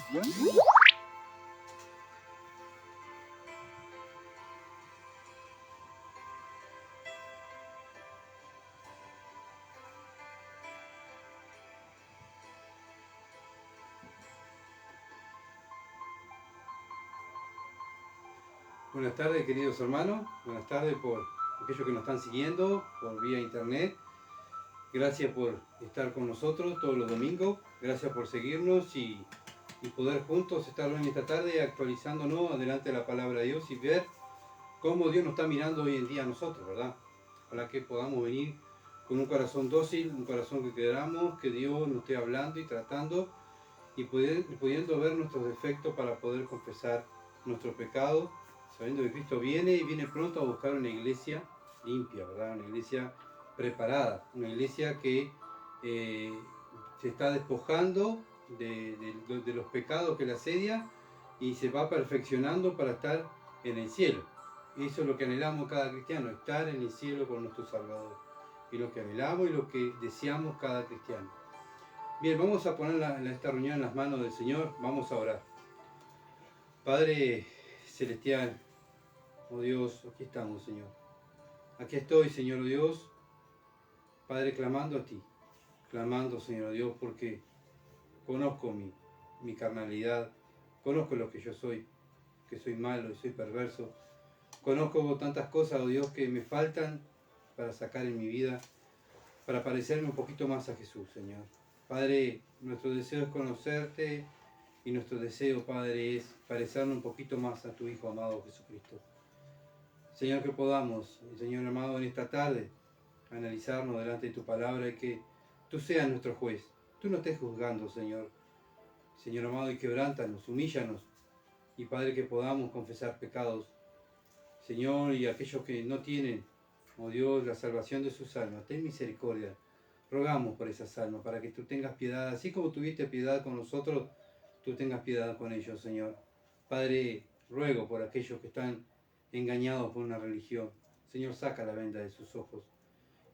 Buenas tardes, queridos hermanos. Buenas tardes por aquellos que nos están siguiendo por vía internet. Gracias por estar con nosotros todos los domingos. Gracias por seguirnos y poder juntos estar en esta tarde actualizándonos adelante de la palabra de Dios y ver cómo Dios nos está mirando hoy en día a nosotros, ¿verdad? Para que podamos venir con un corazón dócil, un corazón que queramos, que Dios nos esté hablando y tratando y pudiendo ver nuestros defectos para poder confesar nuestros pecados, sabiendo que Cristo viene y viene pronto a buscar una iglesia limpia, ¿verdad? Una iglesia preparada, una iglesia que se está despojando de los pecados que la asedian y se va perfeccionando para estar en el cielo. Eso es lo que anhelamos cada cristiano, estar en el cielo con nuestro Salvador. Y lo que anhelamos y lo que deseamos cada cristiano. Bien, vamos a poner esta reunión en las manos del Señor, vamos a orar. Padre Celestial, oh Dios, aquí estamos, Señor. Aquí estoy, Señor Dios, Padre, clamando a ti, clamando, Señor Dios, porque conozco mi carnalidad, conozco lo que yo soy, que soy malo y soy perverso. Conozco tantas cosas, oh Dios, que me faltan para sacar en mi vida, para parecerme un poquito más a Jesús, Señor. Padre, nuestro deseo es conocerte y nuestro deseo, Padre, es parecernos un poquito más a tu Hijo amado Jesucristo. Señor, que podamos, Señor amado, en esta tarde analizarnos delante de tu palabra y que tú seas nuestro juez. Tú no estés juzgando, Señor. Señor amado, y quebrántanos, humíllanos. Y Padre, que podamos confesar pecados. Señor, y aquellos que no tienen, oh Dios, la salvación de sus almas, ten misericordia. Rogamos por esas almas, para que tú tengas piedad, así como tuviste piedad con nosotros, tú tengas piedad con ellos, Señor. Padre, ruego por aquellos que están engañados por una religión. Señor, saca la venda de sus ojos.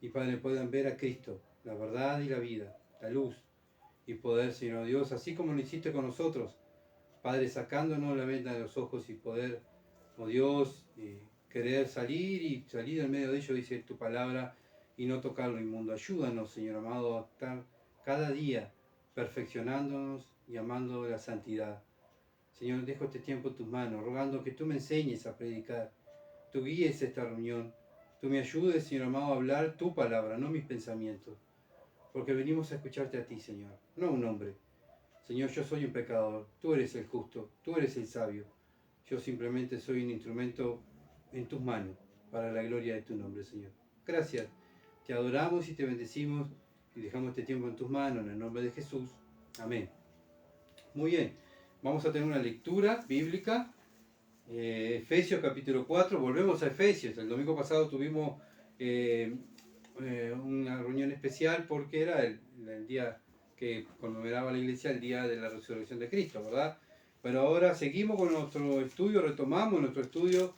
Y Padre, puedan ver a Cristo, la verdad y la vida, la luz. Y poder, Señor Dios, así como lo hiciste con nosotros, Padre, sacándonos la venda de los ojos y poder, oh Dios, querer salir del medio de ellos, dice tu palabra, y no tocar lo inmundo. Ayúdanos, Señor amado, a estar cada día perfeccionándonos y amando la santidad. Señor, dejo este tiempo en tus manos, rogando que tú me enseñes a predicar, tú guíes esta reunión, tú me ayudes, Señor amado, a hablar tu palabra, no mis pensamientos, porque venimos a escucharte a ti, Señor, no a un hombre. Señor, yo soy un pecador, tú eres el justo, tú eres el sabio. Yo simplemente soy un instrumento en tus manos para la gloria de tu nombre, Señor. Gracias, te adoramos y te bendecimos y dejamos este tiempo en tus manos, en el nombre de Jesús. Amén. Muy bien, vamos a tener una lectura bíblica, Efesios capítulo 4, volvemos a Efesios. El domingo pasado tuvimos una reunión especial porque era el día que conmemoraba la iglesia, el día de la resurrección de Cristo, ¿verdad? Pero ahora seguimos con nuestro estudio, retomamos nuestro estudio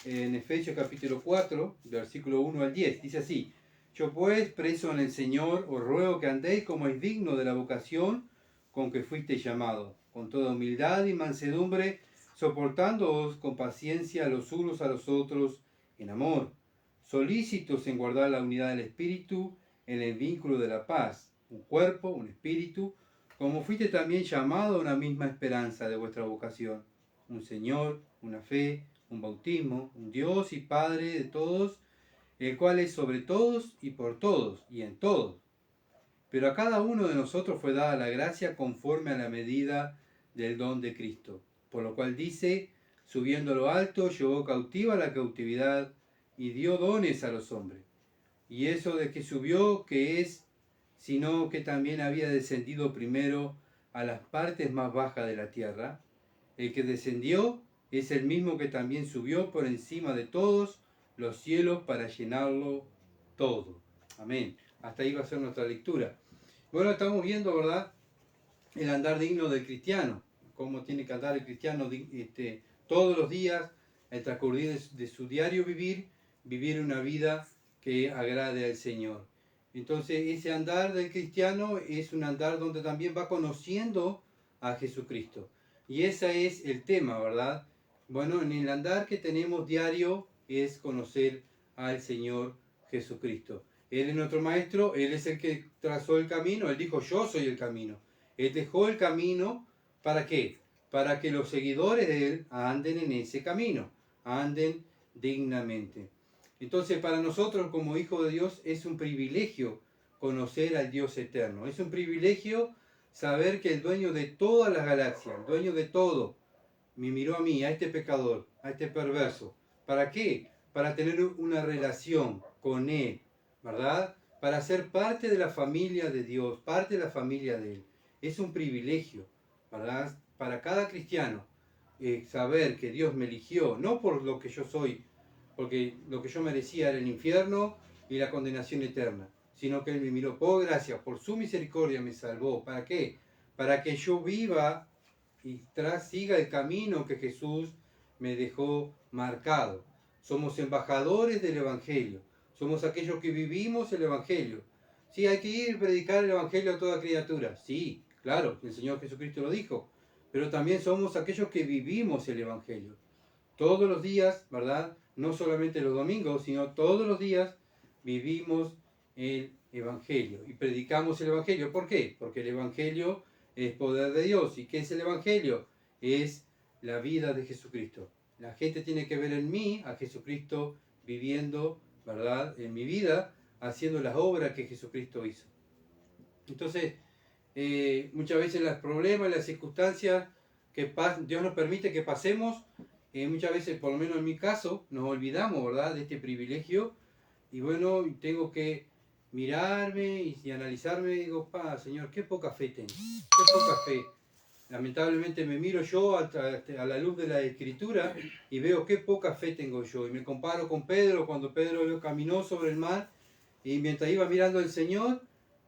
en Efesios capítulo 4, versículo 1 al 10. Dice así: yo pues, preso en el Señor, os ruego que andéis como es digno de la vocación con que fuisteis llamados, con toda humildad y mansedumbre, soportándoos con paciencia los unos a los otros en amor, solícitos en guardar la unidad del Espíritu en el vínculo de la paz, un cuerpo, un espíritu, como fuiste también llamado a una misma esperanza de vuestra vocación, un Señor, una fe, un bautismo, un Dios y Padre de todos, el cual es sobre todos y por todos y en todos. Pero a cada uno de nosotros fue dada la gracia conforme a la medida del don de Cristo, por lo cual dice, subiendo a lo alto, llevó cautiva la cautividad y dio dones a los hombres. Y eso de que subió, ¿qué es? Sino que también había descendido primero a las partes más bajas de la tierra. El que descendió es el mismo que también subió por encima de todos los cielos para llenarlo todo. Amén. Hasta ahí va a ser nuestra lectura. Bueno, estamos viendo, ¿verdad?, el andar digno del cristiano. Cómo tiene que andar el cristiano todos los días, el transcurrir de su diario vivir una vida que agrade al Señor. Entonces, ese andar del cristiano es un andar donde también va conociendo a Jesucristo. Y ese es el tema, ¿verdad? Bueno, en el andar que tenemos diario es conocer al Señor Jesucristo. Él es nuestro maestro, Él es el que trazó el camino, Él dijo, yo soy el camino. Él dejó el camino, ¿para qué? Para que los seguidores de Él anden en ese camino, anden dignamente. Entonces, para nosotros como hijos de Dios es un privilegio conocer al Dios eterno. Es un privilegio saber que el dueño de todas las galaxias, el dueño de todo, me miró a mí, a este pecador, a este perverso. ¿Para qué? Para tener una relación con Él, ¿verdad? Para ser parte de la familia de Dios, parte de la familia de Él. Es un privilegio, ¿verdad? Para cada cristiano, saber que Dios me eligió, no por lo que yo soy, porque lo que yo merecía era el infierno y la condenación eterna, sino que Él me miró por gracia, por su misericordia me salvó. ¿Para qué? Para que yo viva y siga el camino que Jesús me dejó marcado. Somos embajadores del Evangelio, somos aquellos que vivimos el Evangelio. Sí, hay que ir y predicar el Evangelio a toda criatura, sí, claro, el Señor Jesucristo lo dijo, pero también somos aquellos que vivimos el Evangelio. Todos los días, ¿verdad? No solamente los domingos, sino todos los días vivimos el Evangelio y predicamos el Evangelio. ¿Por qué? Porque el Evangelio es poder de Dios. ¿Y qué es el Evangelio? Es la vida de Jesucristo. La gente tiene que ver en mí a Jesucristo viviendo, ¿verdad? En mi vida, haciendo las obras que Jesucristo hizo. Entonces, muchas veces los problemas, las circunstancias que Dios nos permite que pasemos, muchas veces, por lo menos en mi caso, nos olvidamos, ¿verdad?, de este privilegio. Y bueno, tengo que mirarme y analizarme y digo, Señor, qué poca fe tengo, qué poca fe. Lamentablemente me miro yo a la luz de la Escritura y veo qué poca fe tengo yo. Y me comparo con Pedro, cuando Pedro caminó sobre el mar y mientras iba mirando al Señor,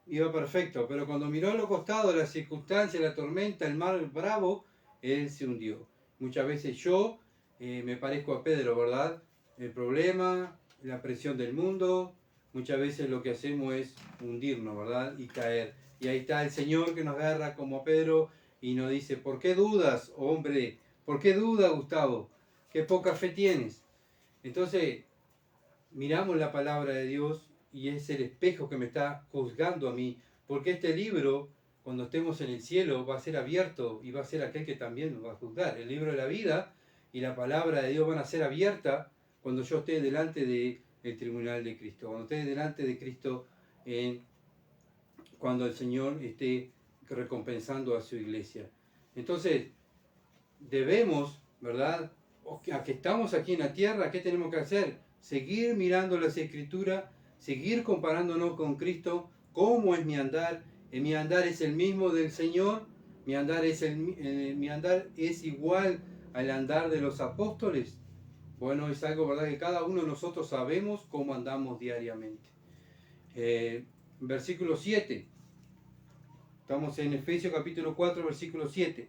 iba perfecto. Pero cuando miró a los costados, las circunstancias, la tormenta, el mar bravo, él se hundió. Muchas veces yo me parezco a Pedro, ¿verdad? El problema, la presión del mundo, muchas veces lo que hacemos es hundirnos, ¿verdad? Y caer. Y ahí está el Señor que nos agarra como a Pedro y nos dice, ¿por qué dudas, hombre? ¿Por qué dudas, Gustavo? ¿Qué poca fe tienes? Entonces, miramos la palabra de Dios y es el espejo que me está juzgando a mí, porque este libro, cuando estemos en el cielo, va a ser abierto y va a ser aquel que también nos va a juzgar. El libro de la vida y la palabra de Dios van a ser abiertas cuando yo esté delante del tribunal de Cristo, cuando esté delante de Cristo, cuando el Señor esté recompensando a su iglesia. Entonces, debemos, ¿verdad? A que estamos aquí en la tierra, ¿qué tenemos que hacer? Seguir mirando las Escrituras, seguir comparándonos con Cristo. ¿Cómo es mi andar? Mi andar es el mismo del Señor. Mi andar es igual al andar de los apóstoles. Bueno, es algo, ¿verdad?, que cada uno de nosotros sabemos cómo andamos diariamente. Versículo 7. Estamos en Efesios capítulo 4, versículo 7.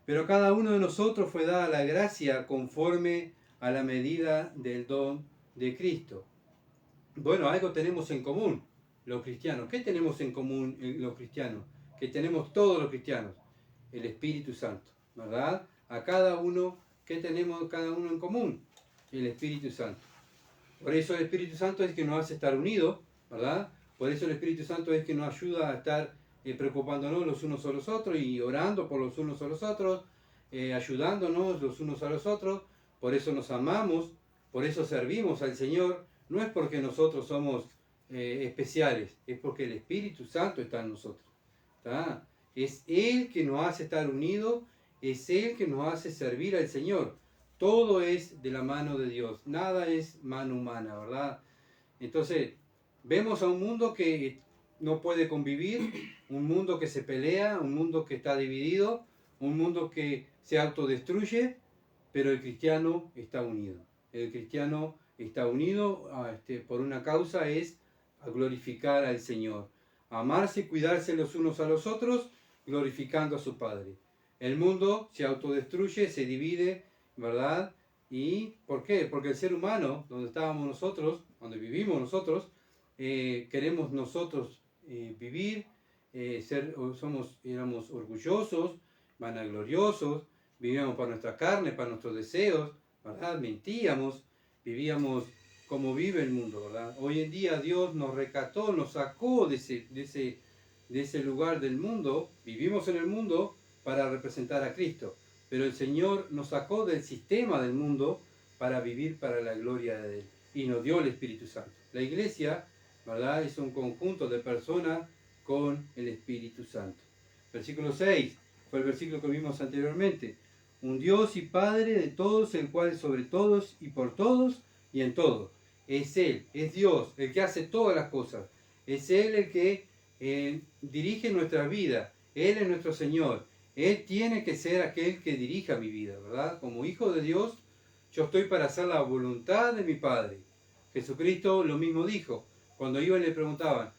Pero a cada uno de nosotros fue dada la gracia conforme a la medida del don de Cristo. Bueno, algo tenemos en común los cristianos. ¿Qué tenemos en común los cristianos? Que tenemos todos los cristianos. El Espíritu Santo, ¿verdad? A cada uno, ¿qué tenemos cada uno en común? El Espíritu Santo. Por eso el Espíritu Santo es que nos hace estar unidos, ¿verdad? Por eso el Espíritu Santo es que nos ayuda a estar preocupándonos los unos a los otros y orando por los unos a los otros, ayudándonos los unos a los otros. Por eso nos amamos, por eso servimos al Señor. No es porque nosotros somos especiales, es porque el Espíritu Santo está en nosotros, ¿tá? Es Él que nos hace estar unidos, es Él que nos hace servir al Señor. Todo es de la mano de Dios, nada es mano humana, ¿verdad? Entonces, vemos a un mundo que no puede convivir, un mundo que se pelea, un mundo que está dividido, un mundo que se autodestruye, pero el cristiano está unido. El cristiano está unido por una causa, es a glorificar al Señor. Amarse y cuidarse los unos a los otros, glorificando a su Padre. El mundo se autodestruye, se divide, ¿verdad? ¿Y por qué? Porque el ser humano, donde estábamos nosotros, donde vivimos nosotros, queremos nosotros vivir, éramos orgullosos, vanagloriosos, vivíamos para nuestra carne, para nuestros deseos, ¿verdad? Mentíamos, vivíamos como vive el mundo, ¿verdad? Hoy en día Dios nos rescató, nos sacó de ese lugar del mundo, vivimos en el mundo para representar a Cristo, pero el Señor nos sacó del sistema del mundo para vivir para la gloria de Él y nos dio el Espíritu Santo. La iglesia, ¿verdad?, es un conjunto de personas con el Espíritu Santo. Versículo 6 fue el versículo que vimos anteriormente. Un Dios y Padre de todos, el cual es sobre todos y por todos y en todo. Es Él, es Dios, el que hace todas las cosas. Es Él el que dirige nuestra vida. Él es nuestro Señor. Él tiene que ser aquel que dirija mi vida, ¿verdad? Como hijo de Dios, yo estoy para hacer la voluntad de mi Padre. Jesucristo lo mismo dijo. Cuando iban y le preguntaban,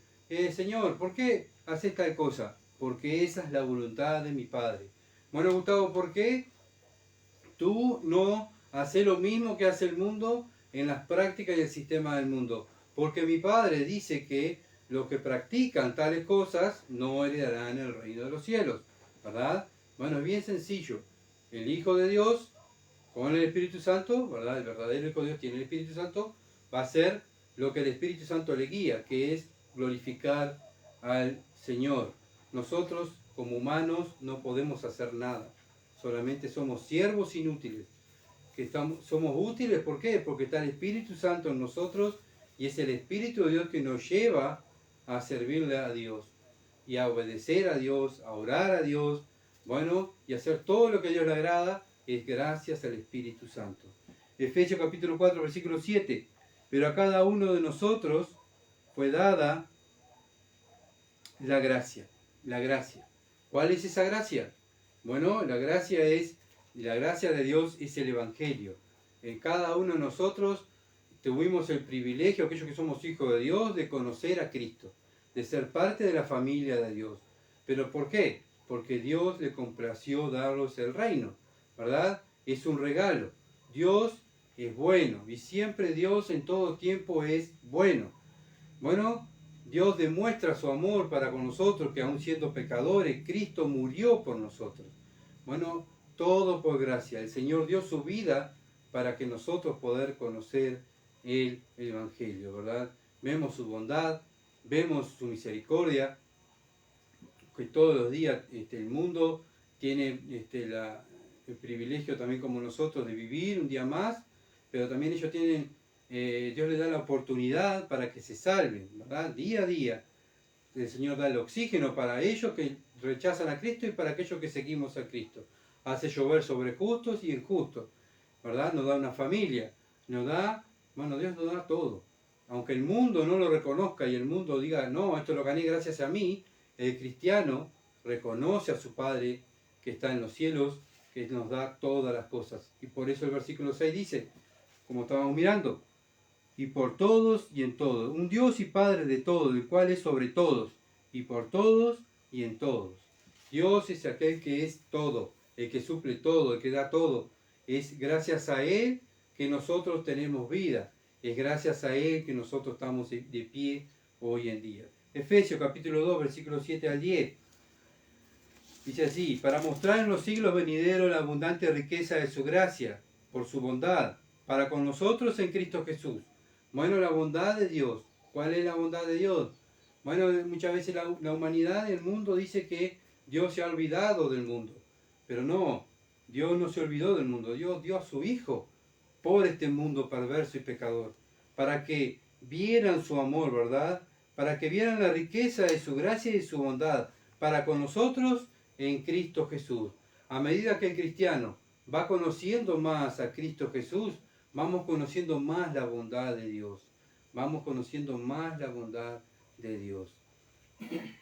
Señor, ¿por qué haces tal cosa? Porque esa es la voluntad de mi Padre. Bueno, Gustavo, ¿por qué tú no haces lo mismo que hace el mundo en las prácticas y el sistema del mundo? Porque mi Padre dice que los que practican tales cosas no heredarán el reino de los cielos, ¿verdad? Bueno, es bien sencillo. El Hijo de Dios, con el Espíritu Santo, ¿verdad? El verdadero Hijo de Dios tiene el Espíritu Santo, va a hacer lo que el Espíritu Santo le guía, que es glorificar al Señor. Nosotros, como humanos, no podemos hacer nada. Solamente somos siervos inútiles. Somos útiles, ¿por qué? Porque está el Espíritu Santo en nosotros y es el Espíritu de Dios que nos lleva a servirle a Dios y a obedecer a Dios, a orar a Dios, bueno, y hacer todo lo que a Dios le agrada, es gracias al Espíritu Santo. Efesios capítulo 4, versículo 7. Pero a cada uno de nosotros fue dada la gracia. La gracia. ¿Cuál es esa gracia? Bueno, la gracia de Dios es el Evangelio. En cada uno de nosotros tuvimos el privilegio, aquellos que somos hijos de Dios, de conocer a Cristo, de ser parte de la familia de Dios. ¿Pero por qué? Porque Dios le complació darnos el reino, ¿verdad? Es un regalo. Dios es bueno y siempre Dios en todo tiempo es bueno. Bueno, Dios demuestra su amor para con nosotros, que aun siendo pecadores, Cristo murió por nosotros. Bueno, todo por gracia. El Señor dio su vida para que nosotros poder conocer el Evangelio, ¿verdad? Vemos su bondad, vemos su misericordia, que todos los días el mundo tiene el privilegio también como nosotros de vivir un día más, pero también ellos tienen, Dios les da la oportunidad para que se salven, ¿verdad? Día a día. El Señor da el oxígeno para ellos que rechazan a Cristo y para aquellos que seguimos a Cristo. Hace llover sobre justos y injustos, ¿verdad? Nos da una familia, nos da, bueno, Dios nos da todo. Aunque el mundo no lo reconozca y el mundo diga, no, esto lo gané gracias a mí, el cristiano reconoce a su Padre que está en los cielos, que nos da todas las cosas. Y por eso el versículo 6 dice, como estábamos mirando, y por todos y en todo, un Dios y Padre de todos, el cual es sobre todos, y por todos y en todos. Dios es aquel que es todo, el que suple todo, el que da todo. Es gracias a Él que nosotros tenemos vida. Es gracias a Él que nosotros estamos de pie hoy en día. Efesios capítulo 2, versículos 7 al 10. Dice así, para mostrar en los siglos venideros la abundante riqueza de su gracia, por su bondad, para con nosotros en Cristo Jesús. Bueno, la bondad de Dios. ¿Cuál es la bondad de Dios? Bueno, muchas veces la humanidad, el mundo dice que Dios se ha olvidado del mundo. Pero no, Dios no se olvidó del mundo. Dios dio a su Hijo por este mundo perverso y pecador, para que vieran su amor, ¿verdad? Para que vieran la riqueza de su gracia y su bondad, para con nosotros en Cristo Jesús. A medida que el cristiano va conociendo más a Cristo Jesús, vamos conociendo más la bondad de Dios. Vamos conociendo más la bondad de Dios.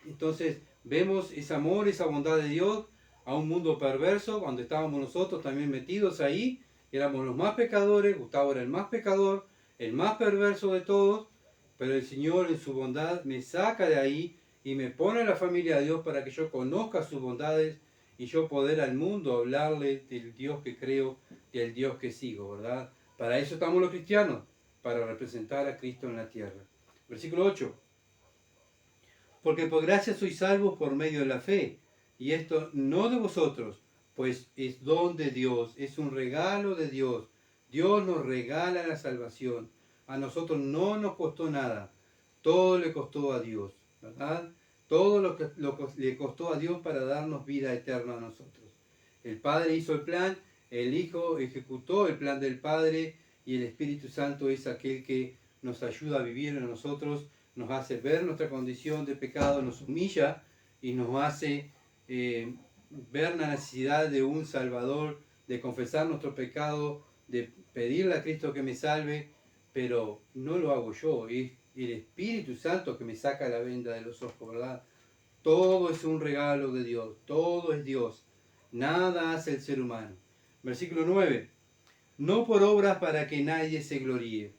Entonces, vemos ese amor, esa bondad de Dios a un mundo perverso, cuando estábamos nosotros también metidos ahí, éramos los más pecadores, Gustavo era el más pecador, el más perverso de todos, pero el Señor en su bondad me saca de ahí y me pone en la familia de Dios para que yo conozca sus bondades y yo poder al mundo hablarle del Dios que creo y el Dios que sigo, ¿verdad? Para eso estamos los cristianos, para representar a Cristo en la tierra. Versículo 8. Porque por gracia sois salvos por medio de la fe, y esto no de vosotros, pues es don de Dios, es un regalo de Dios. Dios nos regala la salvación. A nosotros no nos costó nada, todo le costó a Dios, ¿verdad? Todo lo que le costó a Dios para darnos vida eterna a nosotros. El Padre hizo el plan, el Hijo ejecutó el plan del Padre y el Espíritu Santo es aquel que nos ayuda a vivir en nosotros, nos hace ver nuestra condición de pecado, nos humilla y nos hace ver la necesidad de un Salvador, de confesar nuestro pecado, de pedirle a Cristo que me salve, pero no lo hago yo, es el Espíritu Santo que me saca la venda de los ojos, ¿verdad? Todo es un regalo de Dios, todo es Dios, nada hace el ser humano. Versículo 9, no por obras para que nadie se gloríe.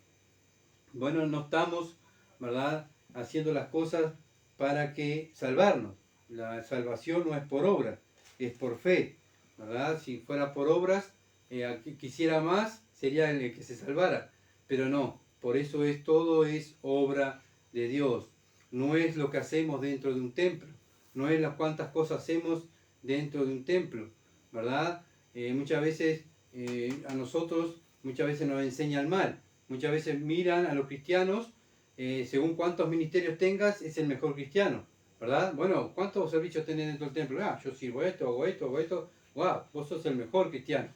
Bueno, no estamos, ¿verdad?, haciendo las cosas para que salvarnos. La salvación no es por obras, es por fe, ¿verdad? Si fuera por obras, quisiera más, sería el que se salvara, pero no, por eso todo es obra de Dios. No es lo que hacemos dentro de un templo, no es las cuantas cosas hacemos dentro de un templo, ¿verdad? Muchas veces a nosotros, muchas veces nos enseñan mal, muchas veces miran a los cristianos, según cuántos ministerios tengas, es el mejor cristiano, ¿verdad? Bueno, ¿cuántos servicios tenés dentro del templo? Ah, yo sirvo esto, hago esto, hago esto. Wow, vos sos el mejor cristiano,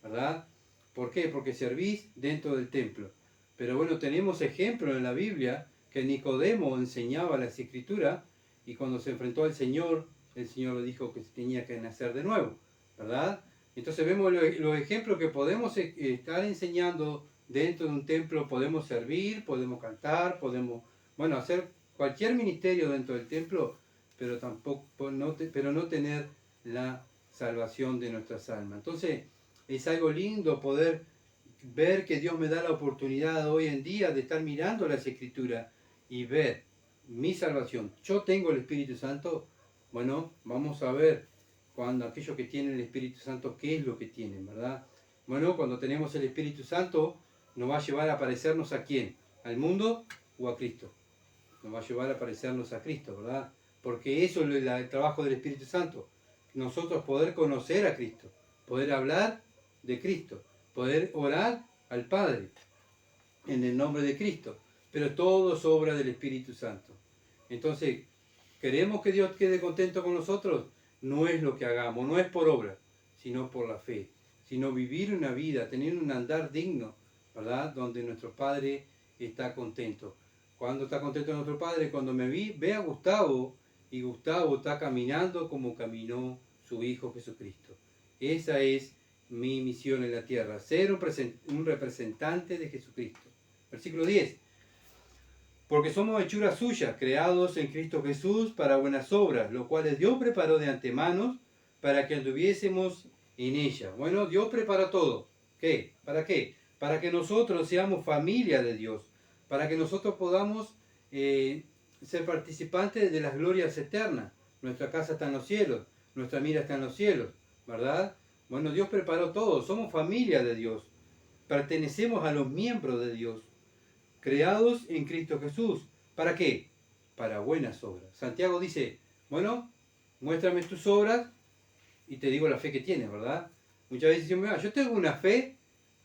¿verdad? ¿Por qué? Porque servís dentro del templo. Pero bueno, tenemos ejemplos en la Biblia que Nicodemo enseñaba las Escrituras y cuando se enfrentó al Señor, el Señor le dijo que tenía que nacer de nuevo, ¿verdad? Entonces vemos los ejemplos que podemos estar enseñando dentro de un templo, podemos servir, podemos cantar, podemos, bueno, hacer cualquier ministerio dentro del templo, pero no tener la salvación de nuestras almas. Entonces, es algo lindo poder ver que Dios me da la oportunidad hoy en día de estar mirando las Escrituras y ver mi salvación. Yo tengo el Espíritu Santo. Bueno, vamos a ver cuando aquellos que tienen el Espíritu Santo, qué es lo que tienen, ¿verdad? Bueno, cuando tenemos el Espíritu Santo, nos va a llevar a parecernos ¿a quién? ¿Al mundo o a Cristo? Nos va a llevar a parecernos a Cristo, ¿verdad? Porque eso es el trabajo del Espíritu Santo. Nosotros poder conocer a Cristo, poder hablar de Cristo, poder orar al Padre en el nombre de Cristo. Pero todo es obra del Espíritu Santo. Entonces, ¿queremos que Dios quede contento con nosotros? No es lo que hagamos, no es por obra, sino por la fe. Sino vivir una vida, tener un andar digno, ¿verdad? Donde nuestro Padre está contento. Cuando está contento nuestro Padre, cuando ve a Gustavo y Gustavo está caminando como caminó su Hijo Jesucristo. Esa es mi misión en la tierra, ser un representante de Jesucristo. Versículo 10. Porque somos hechuras suyas, creados en Cristo Jesús para buenas obras, lo cuales Dios preparó de antemano para que anduviésemos en ella. Bueno, Dios preparó todo. ¿Qué? ¿Para qué? Para que nosotros seamos familia de Dios, para que nosotros podamos ser participantes de las glorias eternas. Nuestra casa está en los cielos, nuestra mira está en los cielos, ¿verdad? Bueno, Dios preparó todo, somos familia de Dios, pertenecemos a los miembros de Dios, creados en Cristo Jesús. ¿Para qué? Para buenas obras. Santiago dice, bueno, muéstrame tus obras y te digo la fe que tienes, ¿verdad? Muchas veces decimos, yo tengo una fe,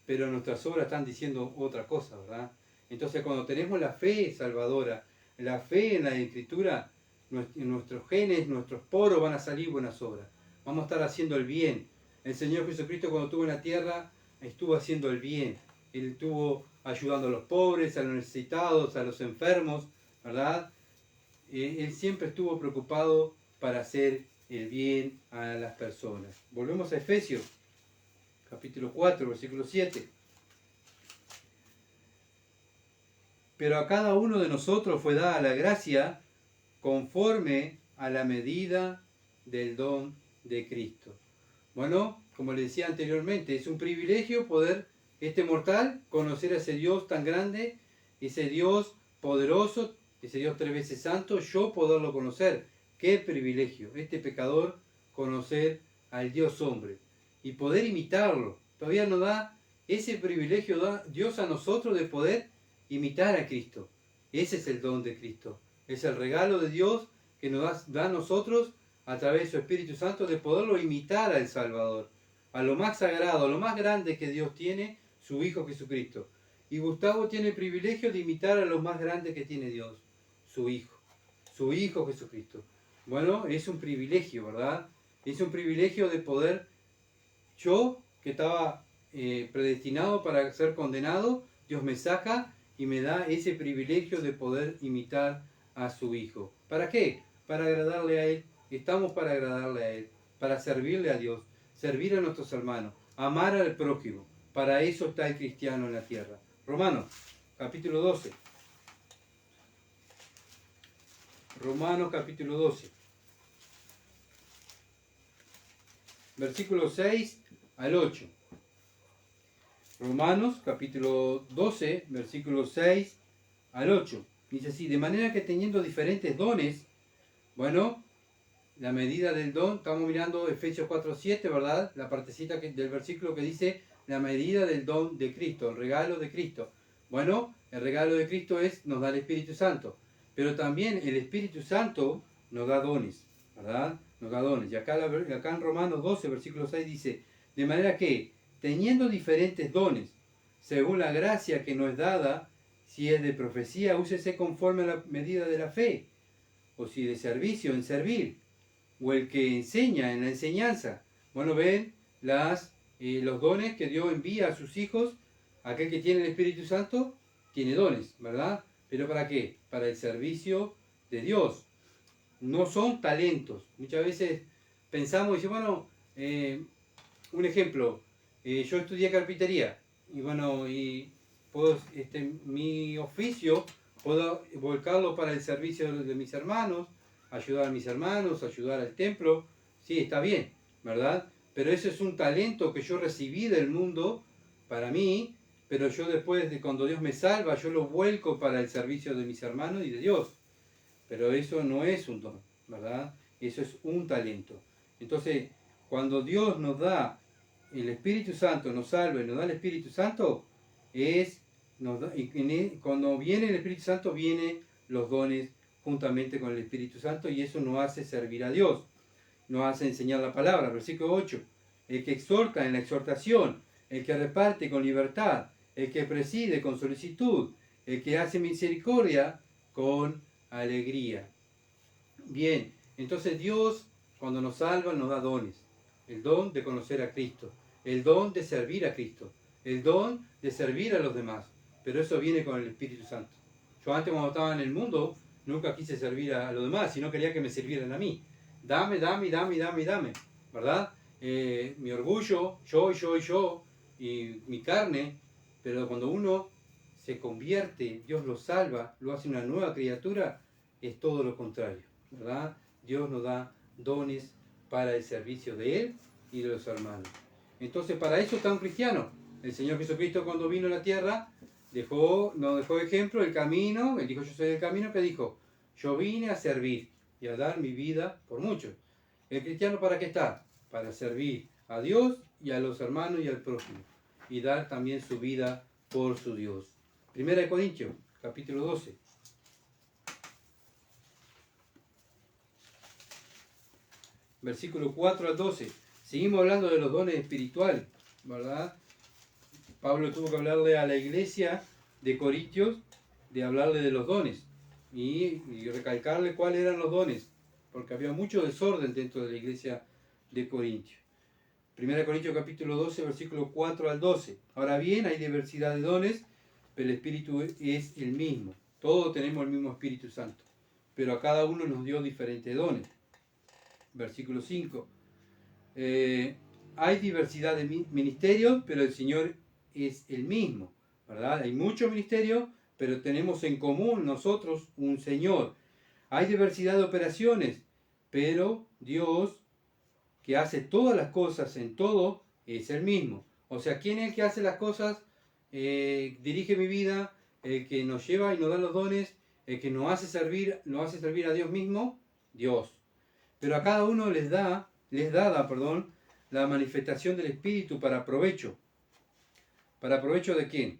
pero nuestras obras están diciendo otra cosa, ¿verdad? Entonces cuando tenemos la fe salvadora, la fe en la Escritura, nuestros genes, nuestros poros van a salir buenas obras. Vamos a estar haciendo el bien. El Señor Jesucristo cuando estuvo en la tierra, estuvo haciendo el bien. Él estuvo ayudando a los pobres, a los necesitados, a los enfermos, ¿verdad? Él siempre estuvo preocupado para hacer el bien a las personas. Volvemos a Efesios, capítulo 4, versículo 7. Pero a cada uno de nosotros fue dada la gracia conforme a la medida del don de Cristo. Bueno, como les decía anteriormente, es un privilegio poder, este mortal, conocer a ese Dios tan grande, ese Dios poderoso, ese Dios 3 veces santo, yo poderlo conocer. Qué privilegio, este pecador, conocer al Dios hombre y poder imitarlo. Todavía nos da ese privilegio, da Dios a nosotros de poder imitar a Cristo. Ese es el don de Cristo. Es el regalo de Dios que nos da a nosotros a través de su Espíritu Santo, de poderlo imitar al Salvador, a lo más sagrado, a lo más grande que Dios tiene, su Hijo Jesucristo. Y Gustavo tiene el privilegio de imitar a lo más grande que tiene Dios, su Hijo Jesucristo. Bueno, es un privilegio, ¿verdad? Es un privilegio de poder, yo que estaba predestinado para ser condenado, Dios me saca y me da ese privilegio de poder imitar a su Hijo. ¿Para qué? Para agradarle a Él. Estamos para agradarle a Él, para servirle a Dios, servir a nuestros hermanos, amar al prójimo. Para eso está el cristiano en la tierra. Romanos, capítulo 12. Romanos, capítulo 12. Versículo 6 al 8. Romanos, capítulo 12, versículo 6 al 8. Dice así: de manera que teniendo diferentes dones, bueno, la medida del don, estamos mirando Efesios 4:7, ¿verdad? La partecita del versículo que dice la medida del don de Cristo, el regalo de Cristo. Bueno, el regalo de Cristo nos da el Espíritu Santo, pero también el Espíritu Santo nos da dones, ¿verdad? Nos da dones. Y acá en Romanos 12, versículo 6 dice: de manera que, teniendo diferentes dones, según la gracia que nos es dada, si es de profecía, úsese conforme a la medida de la fe, o si de servicio, en servir, o el que enseña, en la enseñanza. Bueno, ven los dones que Dios envía a sus hijos. Aquel que tiene el Espíritu Santo tiene dones, ¿verdad? ¿Pero para qué? Para el servicio de Dios. No son talentos. Muchas veces pensamos y decimos, bueno, un ejemplo, yo estudié carpintería y bueno, y puedo, mi oficio puedo volcarlo para el servicio de mis hermanos, ayudar a mis hermanos, ayudar al templo. Sí, está bien, ¿verdad? Pero eso es un talento que yo recibí del mundo para mí, pero yo después de cuando Dios me salva, yo lo vuelco para el servicio de mis hermanos y de Dios. Pero eso no es un don, ¿verdad? Eso es un talento. Entonces, cuando Dios nos da el Espíritu Santo, nos salva y nos da el Espíritu Santo, cuando viene el Espíritu Santo, vienen los dones juntamente con el Espíritu Santo, y eso nos hace servir a Dios, nos hace enseñar la palabra. Versículo 8: el que exhorta en la exhortación, el que reparte con libertad, el que preside con solicitud, el que hace misericordia con alegría. Bien, entonces Dios, cuando nos salva, nos da dones. El don de conocer a Cristo, el don de servir a Cristo, el don de servir a los demás. Pero eso viene con el Espíritu Santo. Yo antes, cuando estaba en el mundo, nunca quise servir a los demás, sino quería que me sirvieran a mí. Dame, ¿verdad? Mi orgullo, yo, y mi carne. Pero cuando uno se convierte, Dios lo salva, lo hace una nueva criatura, es todo lo contrario, ¿verdad? Dios nos da dones para el servicio de Él y de los hermanos. Entonces, para eso está un cristiano. El Señor Jesucristo, cuando vino a la tierra, nos dejó ejemplo, el camino. Él dijo: yo soy el camino. Que dijo: yo vine a servir y a dar mi vida por muchos. ¿El cristiano para qué está? Para servir a Dios y a los hermanos y al prójimo, y dar también su vida por su Dios. Primera de Corintios, capítulo 12. Versículo 4 al 12. Seguimos hablando de los dones espirituales, ¿verdad? Pablo tuvo que hablarle a la iglesia de Corintios, de hablarle de los dones y recalcarle cuáles eran los dones, porque había mucho desorden dentro de la iglesia de Corintios. 1 Corintios capítulo 12, versículo 4 al 12. Ahora bien, hay diversidad de dones, pero el Espíritu es el mismo. Todos tenemos el mismo Espíritu Santo, pero a cada uno nos dio diferentes dones. Versículo 5. Hay diversidad de ministerios, pero el Señor es el mismo, ¿verdad? Hay muchos ministerios, pero tenemos en común nosotros un Señor. Hay diversidad de operaciones, pero Dios, que hace todas las cosas en todo, es el mismo. O sea, ¿quién es el que hace las cosas? Dirige mi vida, el que nos lleva y nos da los dones, el que nos hace servir a Dios mismo, Dios. Pero a cada uno les dada, la manifestación del Espíritu para provecho. ¿Para provecho de quién?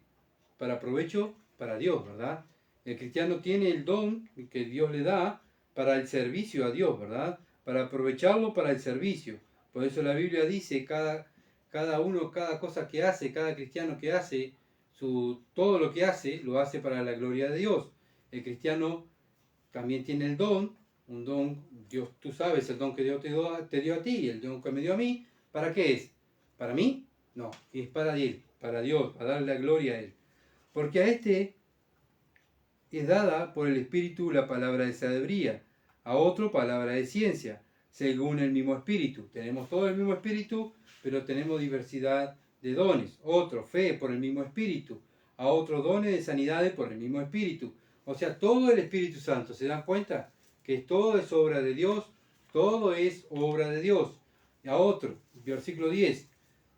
Para provecho para Dios, ¿verdad? El cristiano tiene el don que Dios le da para el servicio a Dios, ¿verdad? para aprovecharlo para el servicio. Por eso la Biblia dice, cada uno, cada cosa que hace, cada cristiano que hace, todo lo que hace, lo hace para la gloria de Dios. El cristiano también tiene el don, un don, Dios, tú sabes el don que Dios te dio a ti, el don que me dio a mí, ¿para qué es? ¿Para mí? No, es para Él, para Dios, para darle la gloria a Él. Porque a este es dada por el Espíritu la palabra de sabiduría, a otro palabra de ciencia, según el mismo Espíritu. Tenemos todo el mismo Espíritu, pero tenemos diversidad de dones. Otro, fe por el mismo Espíritu, a otro dones de sanidades por el mismo Espíritu. O sea, todo el Espíritu Santo, ¿se dan cuenta? Que todo es obra de Dios, todo es obra de Dios. A otro, versículo 10,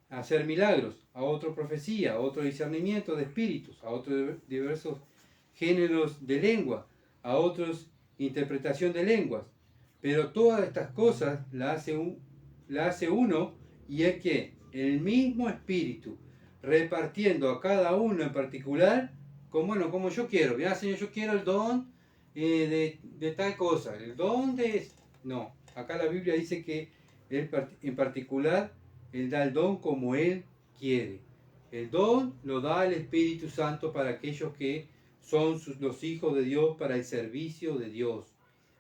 hacer milagros, a otro profecía, a otro discernimiento de espíritus, a otros diversos géneros de lengua, a otros interpretación de lenguas. Pero todas estas cosas la hace uno, y es que el mismo Espíritu, repartiendo a cada uno en particular, como yo quiero. Mira, Señor, yo quiero el don de tal cosa, el don de... No, acá la Biblia dice que Él en particular, Él da el don como Él quiere. El don lo da el Espíritu Santo para aquellos que son los hijos de Dios, para el servicio de Dios.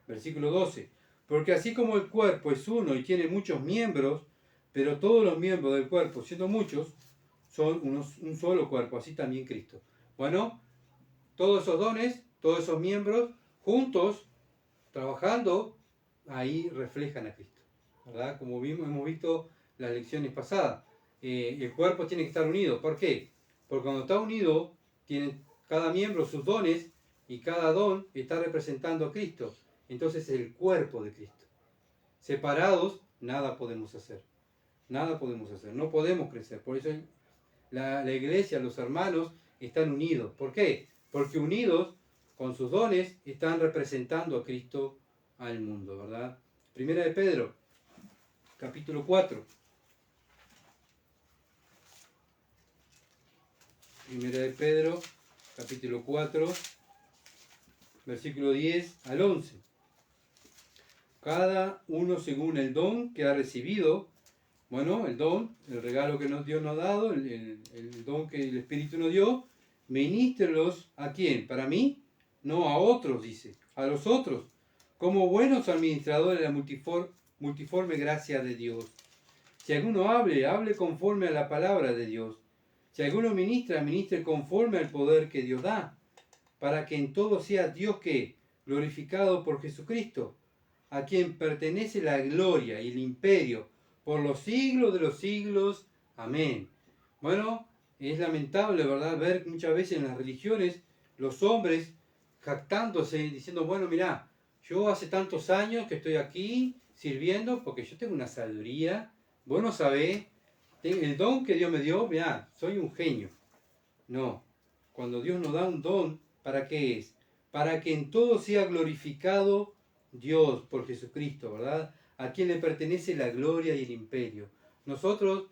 Versículo 12. Porque así como el cuerpo es uno y tiene muchos miembros, pero todos los miembros del cuerpo, siendo muchos, son un solo cuerpo, así también Cristo. Bueno, todos esos dones, todos esos miembros, juntos, trabajando, ahí reflejan a Cristo, ¿verdad? Como hemos visto las lecciones pasadas. El cuerpo tiene que estar unido. ¿Por qué? Porque cuando está unido, tienen cada miembro sus dones, y cada don está representando a Cristo. Entonces es el cuerpo de Cristo. Separados, nada podemos hacer. Nada podemos hacer. No podemos crecer. Por eso la iglesia, los hermanos, están unidos. ¿Por qué? Porque unidos, con sus dones, están representando a Cristo al mundo, ¿verdad? Primera de Pedro, capítulo 4. Primera de Pedro, capítulo 4, versículo 10 al 11. Cada uno según el don que ha recibido, bueno, el don, el regalo que Dios nos ha dado, el don que el Espíritu nos dio, ministrelos ¿a quién? ¿Para mí? No, a otros, dice, a los otros, como buenos administradores de la multiforme gracia de Dios. Si alguno hable conforme a la palabra de Dios. Si alguno ministre conforme al poder que Dios da, para que en todo sea Dios que glorificado por Jesucristo, a quien pertenece la gloria y el imperio por los siglos de los siglos. Amén. Bueno, es lamentable, ¿verdad?, ver muchas veces en las religiones los hombres jactándose, diciendo, bueno, mirá, yo hace tantos años que estoy aquí sirviendo porque yo tengo una sabiduría, vos no sabés, el don que Dios me dio, mirá, soy un genio. No, cuando Dios nos da un don, ¿para qué es? Para que en todo sea glorificado Dios por Jesucristo, ¿verdad? A quien le pertenece la gloria y el imperio. Nosotros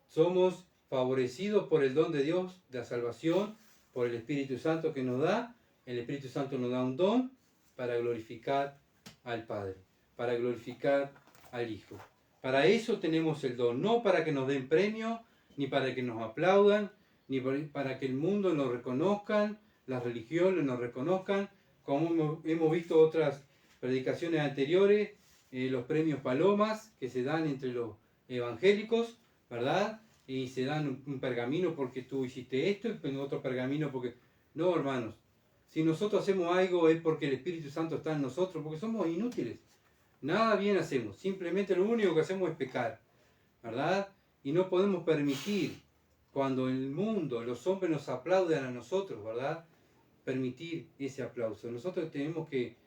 somos favorecidos por el don de Dios, de la salvación, por el Espíritu Santo que nos da. El Espíritu Santo nos da un don para glorificar al Padre, para glorificar al Hijo. Para eso tenemos el don, no para que nos den premio, ni para que nos aplaudan, ni para que el mundo nos reconozcan, las religiones nos reconozcan, como hemos visto otras predicaciones anteriores, los premios Palomas que se dan entre los evangélicos, ¿verdad? Y se dan un pergamino porque tú hiciste esto, y otro pergamino porque... No, hermanos, si nosotros hacemos algo es porque el Espíritu Santo está en nosotros, porque somos inútiles. Nada bien hacemos, simplemente lo único que hacemos es pecar, ¿verdad? Y no podemos permitir, cuando el mundo, los hombres nos aplauden a nosotros, ¿verdad?, permitir ese aplauso. Nosotros tenemos que,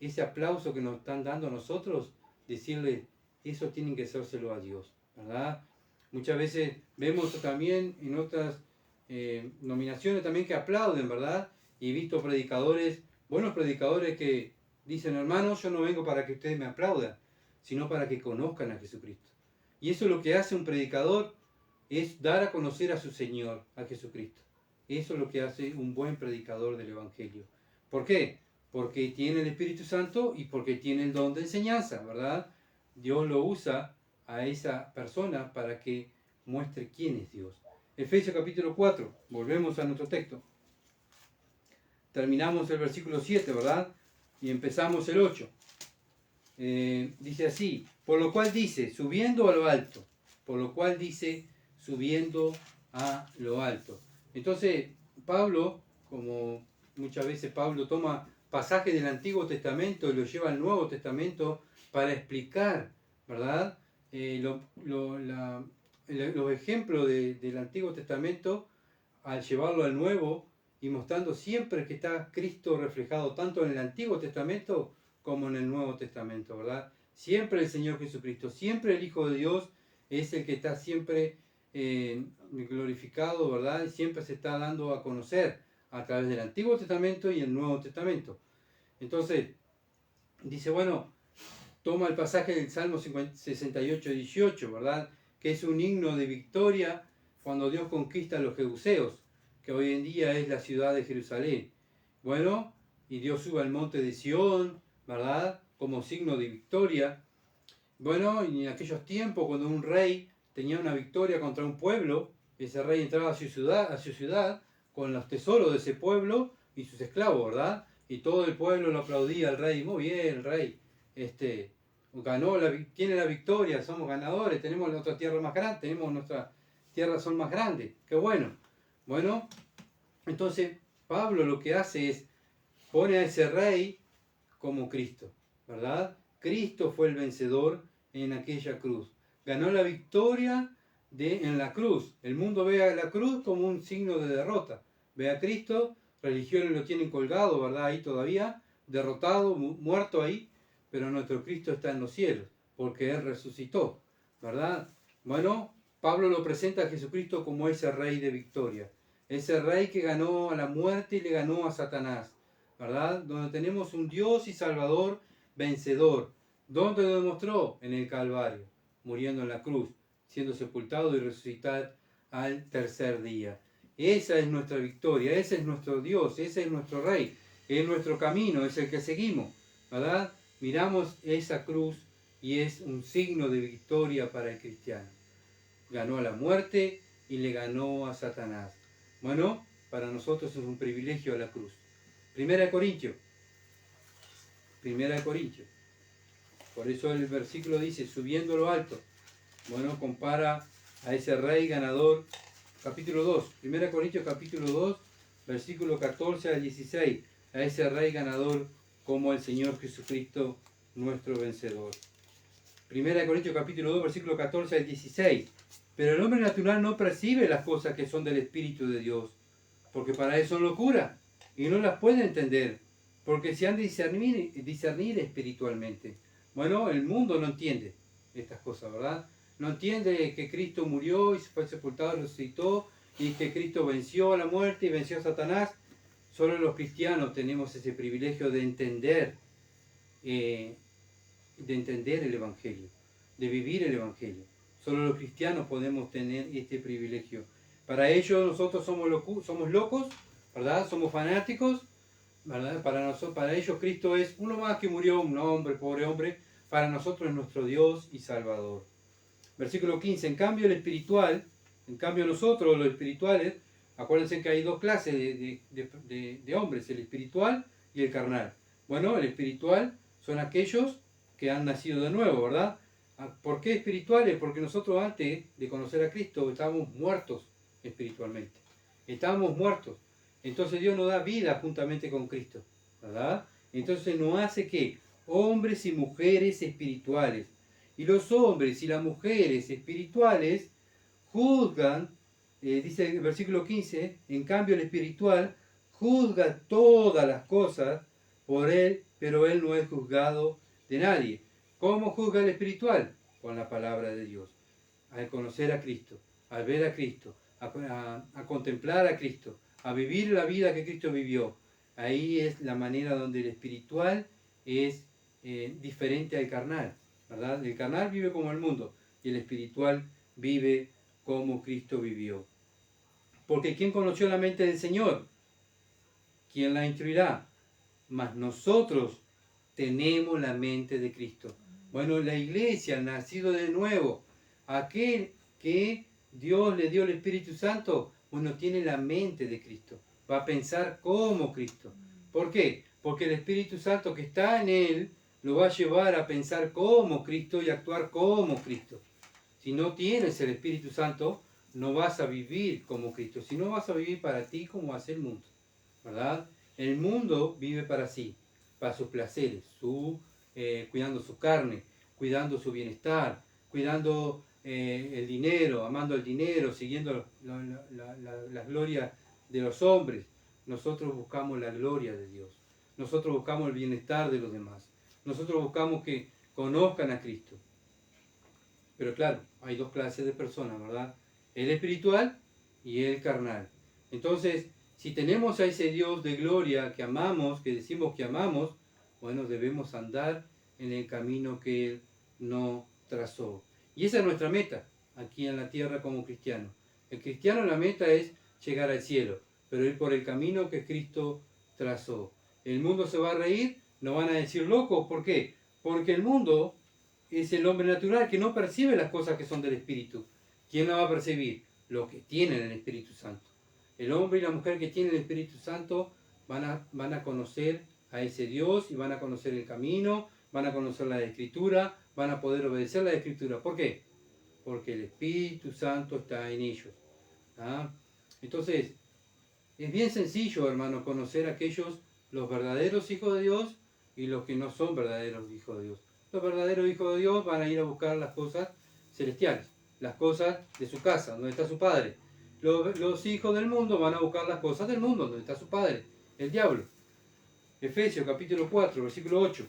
ese aplauso que nos están dando a nosotros, decirle, eso tienen que hacérselo a Dios, ¿verdad? Muchas veces vemos también en otras nominaciones también que aplauden, ¿verdad? Y he visto predicadores, buenos predicadores que dicen, hermanos, yo no vengo para que ustedes me aplaudan, sino para que conozcan a Jesucristo. Y eso es lo que hace un predicador, es dar a conocer a su Señor, a Jesucristo. Eso es lo que hace un buen predicador del Evangelio. ¿Por qué? Porque tiene el Espíritu Santo y porque tiene el don de enseñanza, ¿verdad? Dios lo usa a esa persona para que muestre quién es Dios. Efesios capítulo 4, volvemos a nuestro texto. Terminamos el versículo 7, ¿verdad? Y empezamos el 8. Dice así, por lo cual dice, subiendo a lo alto. Por lo cual dice, subiendo a lo alto. Entonces, Pablo, como muchas veces Pablo toma pasajes del Antiguo Testamento y los lleva al Nuevo Testamento para explicar, ¿verdad? Los ejemplos del Antiguo Testamento al llevarlo al Nuevo y mostrando siempre que está Cristo reflejado tanto en el Antiguo Testamento como en el Nuevo Testamento, ¿verdad? Siempre el Señor Jesucristo, siempre el Hijo de Dios es el que está siempre glorificado, ¿verdad? Y siempre se está dando a conocer a través del Antiguo Testamento y el Nuevo Testamento. Entonces, dice, bueno, toma el pasaje del Salmo 68, 18, ¿verdad? Que es un himno de victoria cuando Dios conquista a los jebuseos, que hoy en día es la ciudad de Jerusalén. Bueno, y Dios sube al monte de Sión, ¿verdad? Como signo de victoria. Bueno, y en aquellos tiempos cuando un rey tenía una victoria contra un pueblo, ese rey entraba a su ciudad con los tesoros de ese pueblo y sus esclavos, ¿verdad? Y todo el pueblo lo aplaudía al rey. Muy bien, el rey tiene la victoria, somos ganadores, tenemos la otra tierra más grande, tenemos nuestras tierras son más grandes. Qué bueno. Bueno, entonces Pablo lo que hace es pone a ese rey como Cristo, ¿verdad? Cristo fue el vencedor en aquella cruz. Ganó la victoria en la cruz. El mundo ve a la cruz como un signo de derrota. Ve a Cristo, religiones lo tienen colgado, ¿verdad? Ahí todavía, derrotado, muerto ahí, pero nuestro Cristo está en los cielos, porque Él resucitó, ¿verdad? Bueno, Pablo lo presenta a Jesucristo como ese rey de victoria. Ese rey que ganó a la muerte y le ganó a Satanás, ¿verdad? Donde tenemos un Dios y Salvador vencedor. ¿Dónde lo demostró? En el Calvario, muriendo en la cruz, siendo sepultado y resucitar al tercer día. Esa es nuestra victoria, ese es nuestro Dios, ese es nuestro Rey, es nuestro camino, es el que seguimos, ¿verdad? Miramos esa cruz y es un signo de victoria para el cristiano. Ganó a la muerte y le ganó a Satanás. Bueno, para nosotros es un privilegio la cruz. Primera de Corintios. Por eso el versículo dice, subiendo lo alto. Bueno, compara a ese rey ganador. Capítulo 2. Primera de Corintios capítulo 2, versículo 14 al 16. A ese rey ganador como el Señor Jesucristo, nuestro vencedor. Primera de Corintios capítulo 2, versículo 14 al 16. Pero el hombre natural no percibe las cosas que son del Espíritu de Dios, porque para él son locura, y no las puede entender, porque se han de discernir espiritualmente. Bueno, el mundo no entiende estas cosas, ¿verdad? No entiende que Cristo murió y fue sepultado y resucitó, y que Cristo venció a la muerte y venció a Satanás. Solo los cristianos tenemos ese privilegio de entender el Evangelio, de vivir el Evangelio. Solo los cristianos podemos tener este privilegio. Para ellos nosotros somos locos, ¿verdad? Somos fanáticos, ¿verdad? Para ellos Cristo es uno más que murió, un hombre, pobre hombre. Para nosotros es nuestro Dios y Salvador. Versículo 15. En cambio nosotros los espirituales, acuérdense que hay dos clases de hombres, el espiritual y el carnal. Bueno, el espiritual son aquellos que han nacido de nuevo, ¿verdad? ¿Por qué espirituales? Porque nosotros antes de conocer a Cristo estábamos muertos espiritualmente. Estábamos muertos. Entonces Dios nos da vida juntamente con Cristo, ¿verdad? Entonces nos hace que hombres y mujeres espirituales. Y los hombres y las mujeres espirituales juzgan, dice el versículo 15, en cambio el espiritual juzga todas las cosas por él, pero él no es juzgado de nadie. ¿Cómo juzga el espiritual? Con la palabra de Dios. Al conocer a Cristo, al ver a Cristo, a contemplar a Cristo, a vivir la vida que Cristo vivió. Ahí es la manera donde el espiritual es diferente al carnal, ¿verdad? El carnal vive como el mundo y el espiritual vive como Cristo vivió. Porque ¿quién conoció la mente del Señor? ¿Quién la instruirá? Mas nosotros tenemos la mente de Cristo. Bueno, la iglesia, el nacido de nuevo, aquel que Dios le dio el Espíritu Santo, bueno, tiene la mente de Cristo, va a pensar como Cristo. ¿Por qué? Porque el Espíritu Santo que está en él lo va a llevar a pensar como Cristo y actuar como Cristo. Si no tienes el Espíritu Santo, no vas a vivir como Cristo, sino vas a vivir para ti como hace el mundo, ¿verdad? El mundo vive para sí, para sus placeres, cuidando su carne, cuidando su bienestar, cuidando el dinero, amando el dinero, siguiendo la gloria de los hombres. Nosotros buscamos la gloria de Dios. Nosotros buscamos el bienestar de los demás. Nosotros buscamos que conozcan a Cristo. Pero claro, hay dos clases de personas, ¿verdad? El espiritual y el carnal. Entonces, si tenemos a ese Dios de gloria que amamos, que decimos que amamos, bueno, debemos andar en el camino que Él no trazó. Y esa es nuestra meta aquí en la tierra como cristiano. El cristiano, la meta es llegar al cielo, pero ir por el camino que Cristo trazó. El mundo se va a reír, nos van a decir locos. ¿Por qué? Porque el mundo es el hombre natural que no percibe las cosas que son del Espíritu. ¿Quién la va a percibir? Los que tienen el Espíritu Santo. El hombre y la mujer que tienen el Espíritu Santo van a conocer a ese Dios y van a conocer el camino, van a conocer la Escritura, van a poder obedecer la Escritura. ¿Por qué? Porque el Espíritu Santo está en ellos. ¿Ah? Entonces, es bien sencillo, hermano, conocer a aquellos, los verdaderos hijos de Dios y los que no son verdaderos hijos de Dios. Los verdaderos hijos de Dios van a ir a buscar las cosas celestiales, las cosas de su casa, donde está su padre. Los hijos del mundo van a buscar las cosas del mundo, donde está su padre, el diablo. Efesios capítulo 4, versículo 8.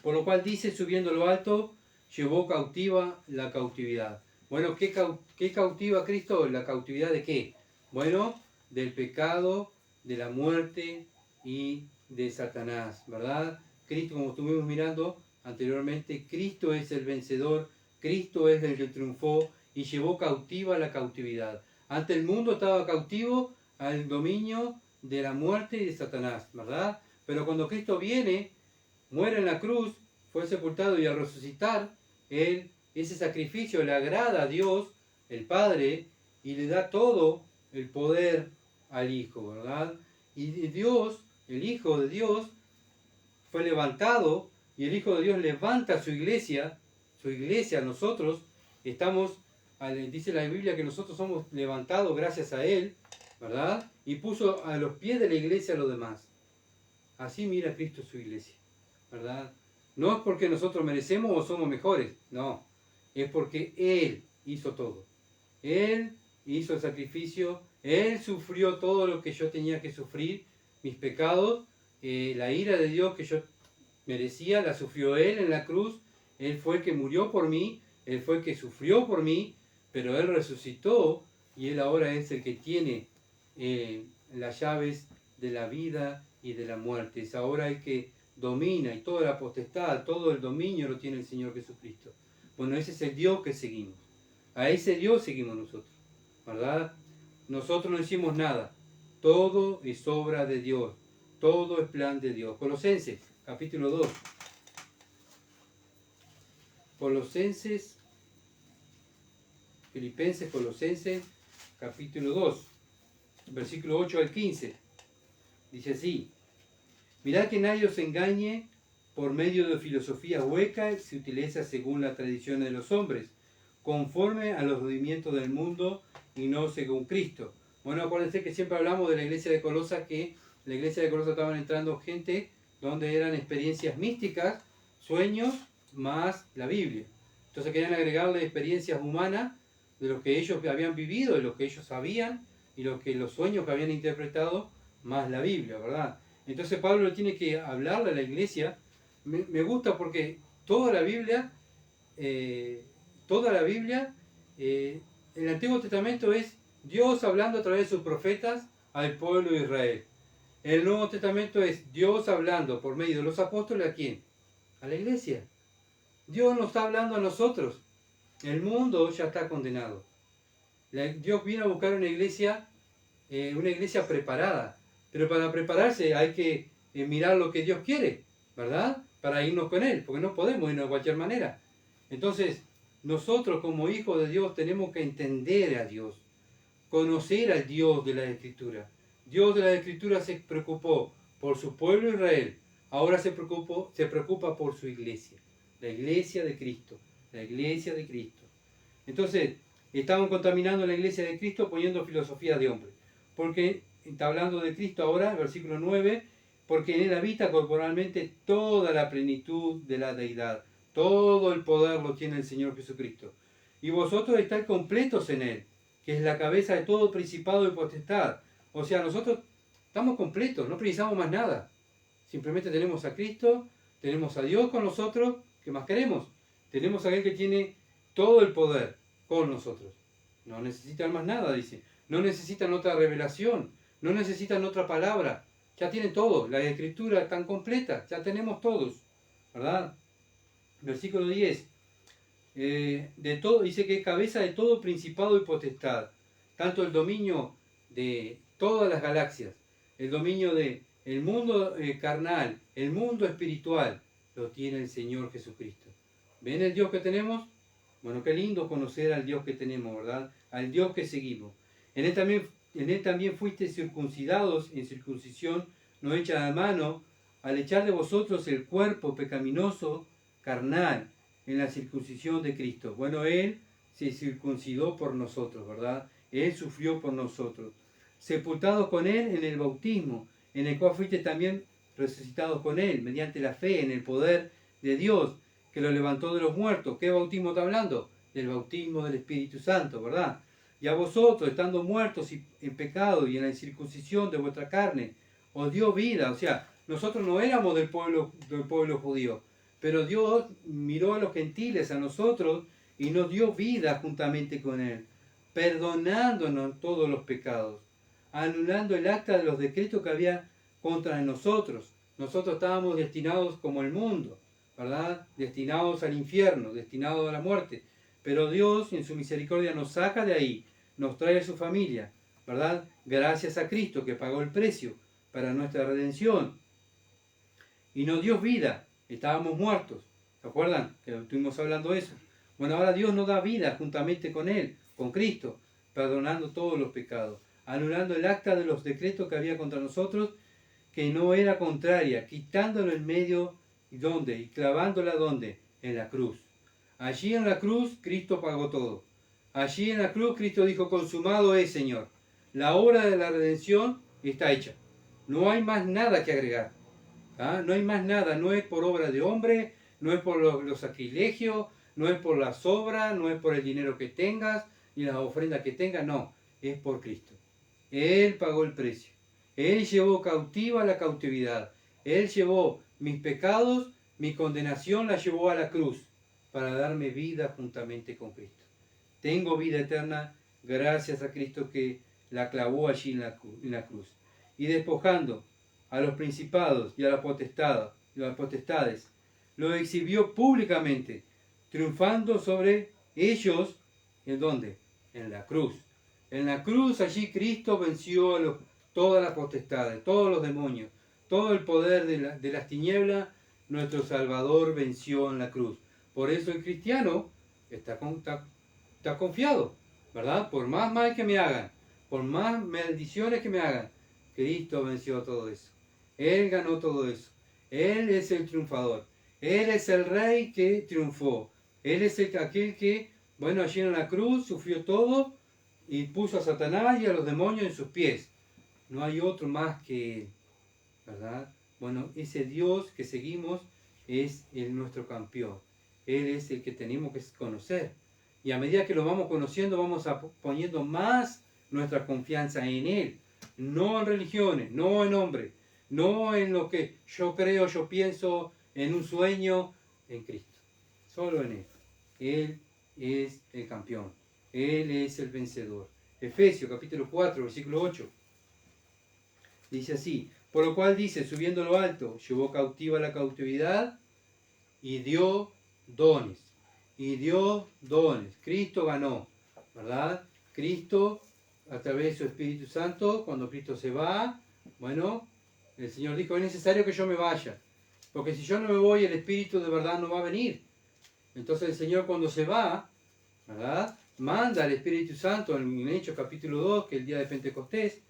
Por lo cual dice, subiendo lo alto, llevó cautiva la cautividad. Bueno, ¿qué cautiva Cristo? ¿La cautividad de qué? Bueno, del pecado, de la muerte y de Satanás, ¿verdad? Cristo, como estuvimos mirando anteriormente, Cristo es el vencedor, Cristo es el que triunfó y llevó cautiva la cautividad. Ante el mundo estaba cautivo al dominio de la muerte y de Satanás, ¿verdad? Pero cuando Cristo viene, muere en la cruz, fue sepultado y al resucitar, ese sacrificio le agrada a Dios, el Padre, y le da todo el poder al Hijo, ¿verdad? Y Dios, el Hijo de Dios, fue levantado y el Hijo de Dios levanta su iglesia, nosotros estamos, dice la Biblia que nosotros somos levantados gracias a Él, ¿verdad? Y puso a los pies de la iglesia a los demás. Así mira Cristo su iglesia, ¿verdad? No es porque nosotros merecemos o somos mejores, no, es porque Él hizo todo. Él hizo el sacrificio, Él sufrió todo lo que yo tenía que sufrir, mis pecados, la ira de Dios que yo merecía, la sufrió Él en la cruz. Él fue el que murió por mí, Él fue el que sufrió por mí, pero Él resucitó y Él ahora es el que tiene las llaves de la vida y de la muerte. Es ahora el que domina y toda la potestad, todo el dominio lo tiene el Señor Jesucristo. Bueno, ese es el Dios que seguimos. A ese Dios seguimos nosotros, ¿verdad? Nosotros no hicimos nada. Todo es obra de Dios. Todo es plan de Dios. Colosenses, capítulo 2. Filipenses, Colosenses, capítulo 2, versículo 8 al 15. Dice así: mirad que nadie os engañe por medio de filosofía hueca y se utiliza según la tradición de los hombres, conforme a los rudimientos del mundo y no según Cristo. Bueno, acuérdense que siempre hablamos de la iglesia de Colosas, que en la iglesia de Colosas estaban entrando gente donde eran experiencias místicas, sueños, más la Biblia. Entonces querían agregarle experiencias humanas de lo que ellos habían vivido, de lo que ellos sabían y los sueños que habían interpretado, más la Biblia, ¿verdad? Entonces Pablo tiene que hablarle a la iglesia. Me gusta porque toda la Biblia, el Antiguo Testamento es Dios hablando a través de sus profetas al pueblo de Israel. El Nuevo Testamento es Dios hablando por medio de los apóstoles, ¿a quién? A la iglesia. Dios nos está hablando a nosotros. El mundo ya está condenado. Dios viene a buscar una iglesia preparada. Pero para prepararse hay que mirar lo que Dios quiere, ¿verdad? para irnos con Él, porque no podemos irnos de cualquier manera. Entonces, nosotros como hijos de Dios tenemos que entender a Dios, conocer al Dios de la Escritura. Dios de la Escritura se preocupó por su pueblo Israel, ahora se preocupa por su iglesia, la iglesia de Cristo, la iglesia de Cristo. Entonces, estamos contaminando la iglesia de Cristo poniendo filosofías de hombre, porque está hablando de Cristo ahora, versículo 9, porque en él habita corporalmente toda la plenitud de la deidad, todo el poder lo tiene el Señor Jesucristo. Y vosotros estáis completos en él, que es la cabeza de todo principado y potestad. O sea, nosotros estamos completos, no precisamos más nada. Simplemente tenemos a Cristo, tenemos a Dios con nosotros, ¿qué más queremos? Tenemos a aquel que tiene todo el poder con nosotros. No necesitan más nada, dice. No necesitan otra revelación, no necesitan otra palabra. Ya tienen todo, la Escritura es tan completa, ya tenemos todos, ¿verdad? Versículo 10. De todo, dice que es cabeza de todo principado y potestad, tanto el dominio de todas las galaxias, el dominio de el mundo carnal, el mundo espiritual, lo tiene el Señor Jesucristo. ¿Ven el Dios que tenemos? Bueno, qué lindo conocer al Dios que tenemos, ¿verdad? Al Dios que seguimos. En él también fuiste circuncidados en circuncisión no hecha a mano, al echar de vosotros el cuerpo pecaminoso carnal en la circuncisión de Cristo. Bueno, Él se circuncidó por nosotros, ¿verdad? Él sufrió por nosotros. Sepultados con Él en el bautismo, en el cual fuiste también resucitados con Él, mediante la fe en el poder de Dios, que lo levantó de los muertos. ¿Qué bautismo está hablando? Del bautismo del Espíritu Santo, ¿verdad? Y a vosotros, estando muertos en pecado y en la incircuncisión de vuestra carne, os dio vida. O sea, nosotros no éramos del pueblo judío, pero Dios miró a los gentiles, a nosotros, y nos dio vida juntamente con Él, perdonándonos todos los pecados, anulando el acta de los decretos que había contra nosotros. Nosotros estábamos destinados como el mundo, ¿verdad? Destinados al infierno, destinados a la muerte. Pero Dios en su misericordia nos saca de ahí, nos trae a su familia, ¿verdad? Gracias a Cristo que pagó el precio para nuestra redención. Y nos dio vida, estábamos muertos. ¿Se acuerdan? Que estuvimos hablando de eso. Bueno, ahora Dios nos da vida juntamente con Él, con Cristo, perdonando todos los pecados, anulando el acta de los decretos que había contra nosotros, que no era contraria, quitándolo en medio, ¿y dónde? Y clavándola ¿dónde? En la cruz. Allí en la cruz Cristo pagó todo. Allí en la cruz Cristo dijo, consumado es, Señor. La obra de la redención está hecha. No hay más nada que agregar. ¿Ah? No hay más nada. No es por obra de hombre, no es por los sacrilegios, no es por las obras, no es por el dinero que tengas, ni las ofrendas que tengas, no. Es por Cristo. Él pagó el precio. Él llevó cautiva la cautividad. Él llevó mis pecados, mi condenación la llevó a la cruz para darme vida juntamente con Cristo. Tengo vida eterna gracias a Cristo que la clavó allí en la cruz. Y despojando a los principados y a las potestades, lo exhibió públicamente, triunfando sobre ellos, ¿en dónde? En la cruz. En la cruz allí Cristo venció a todas las potestades, todos los demonios, todo el poder de las tinieblas, nuestro Salvador venció en la cruz. Por eso el cristiano está confiado, ¿verdad? Por más mal que me hagan, por más maldiciones que me hagan, Cristo venció todo eso. Él ganó todo eso. Él es el triunfador. Él es el rey que triunfó. Él es aquel que, bueno, allí en la cruz sufrió todo y puso a Satanás y a los demonios en sus pies. No hay otro más que Él, ¿verdad? Bueno, ese Dios que seguimos es nuestro campeón. Él es el que tenemos que conocer. Y a medida que lo vamos conociendo, vamos poniendo más nuestra confianza en Él. No en religiones, no en hombres, no en lo que yo creo, yo pienso, en un sueño, en Cristo. Solo en Él. Él es el campeón. Él es el vencedor. Efesios capítulo 4, versículo 8. Dice así, por lo cual dice, subiendo lo alto, llevó cautiva la cautividad y dio dones. Y dio dones. Cristo ganó, ¿verdad? Cristo, a través de su Espíritu Santo, cuando Cristo se va, bueno, el Señor dijo, es necesario que yo me vaya, Porque si yo no me voy, el Espíritu de verdad no va a venir. Entonces el Señor cuando se va, ¿verdad?, manda al Espíritu Santo en Hechos capítulo 2, que es el día de Pentecostés,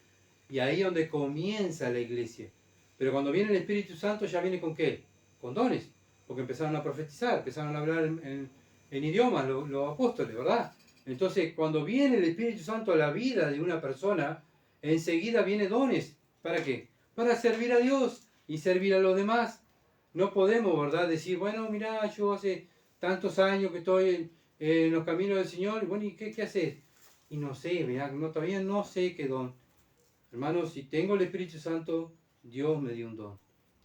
y ahí es donde comienza la iglesia. Pero cuando viene el Espíritu Santo, ya viene ¿con qué? Con dones. Porque empezaron a profetizar, empezaron a hablar en idiomas los apóstoles, ¿verdad? Entonces, cuando viene el Espíritu Santo a la vida de una persona, enseguida viene dones. ¿Para qué? Para servir a Dios y servir a los demás. No podemos, ¿verdad?, decir, bueno, mira, yo hace tantos años que estoy en los caminos del Señor, y bueno, ¿y qué haces? Y no sé, mira, no, todavía no sé qué don. Hermanos, si tengo el Espíritu Santo, Dios me dio un don.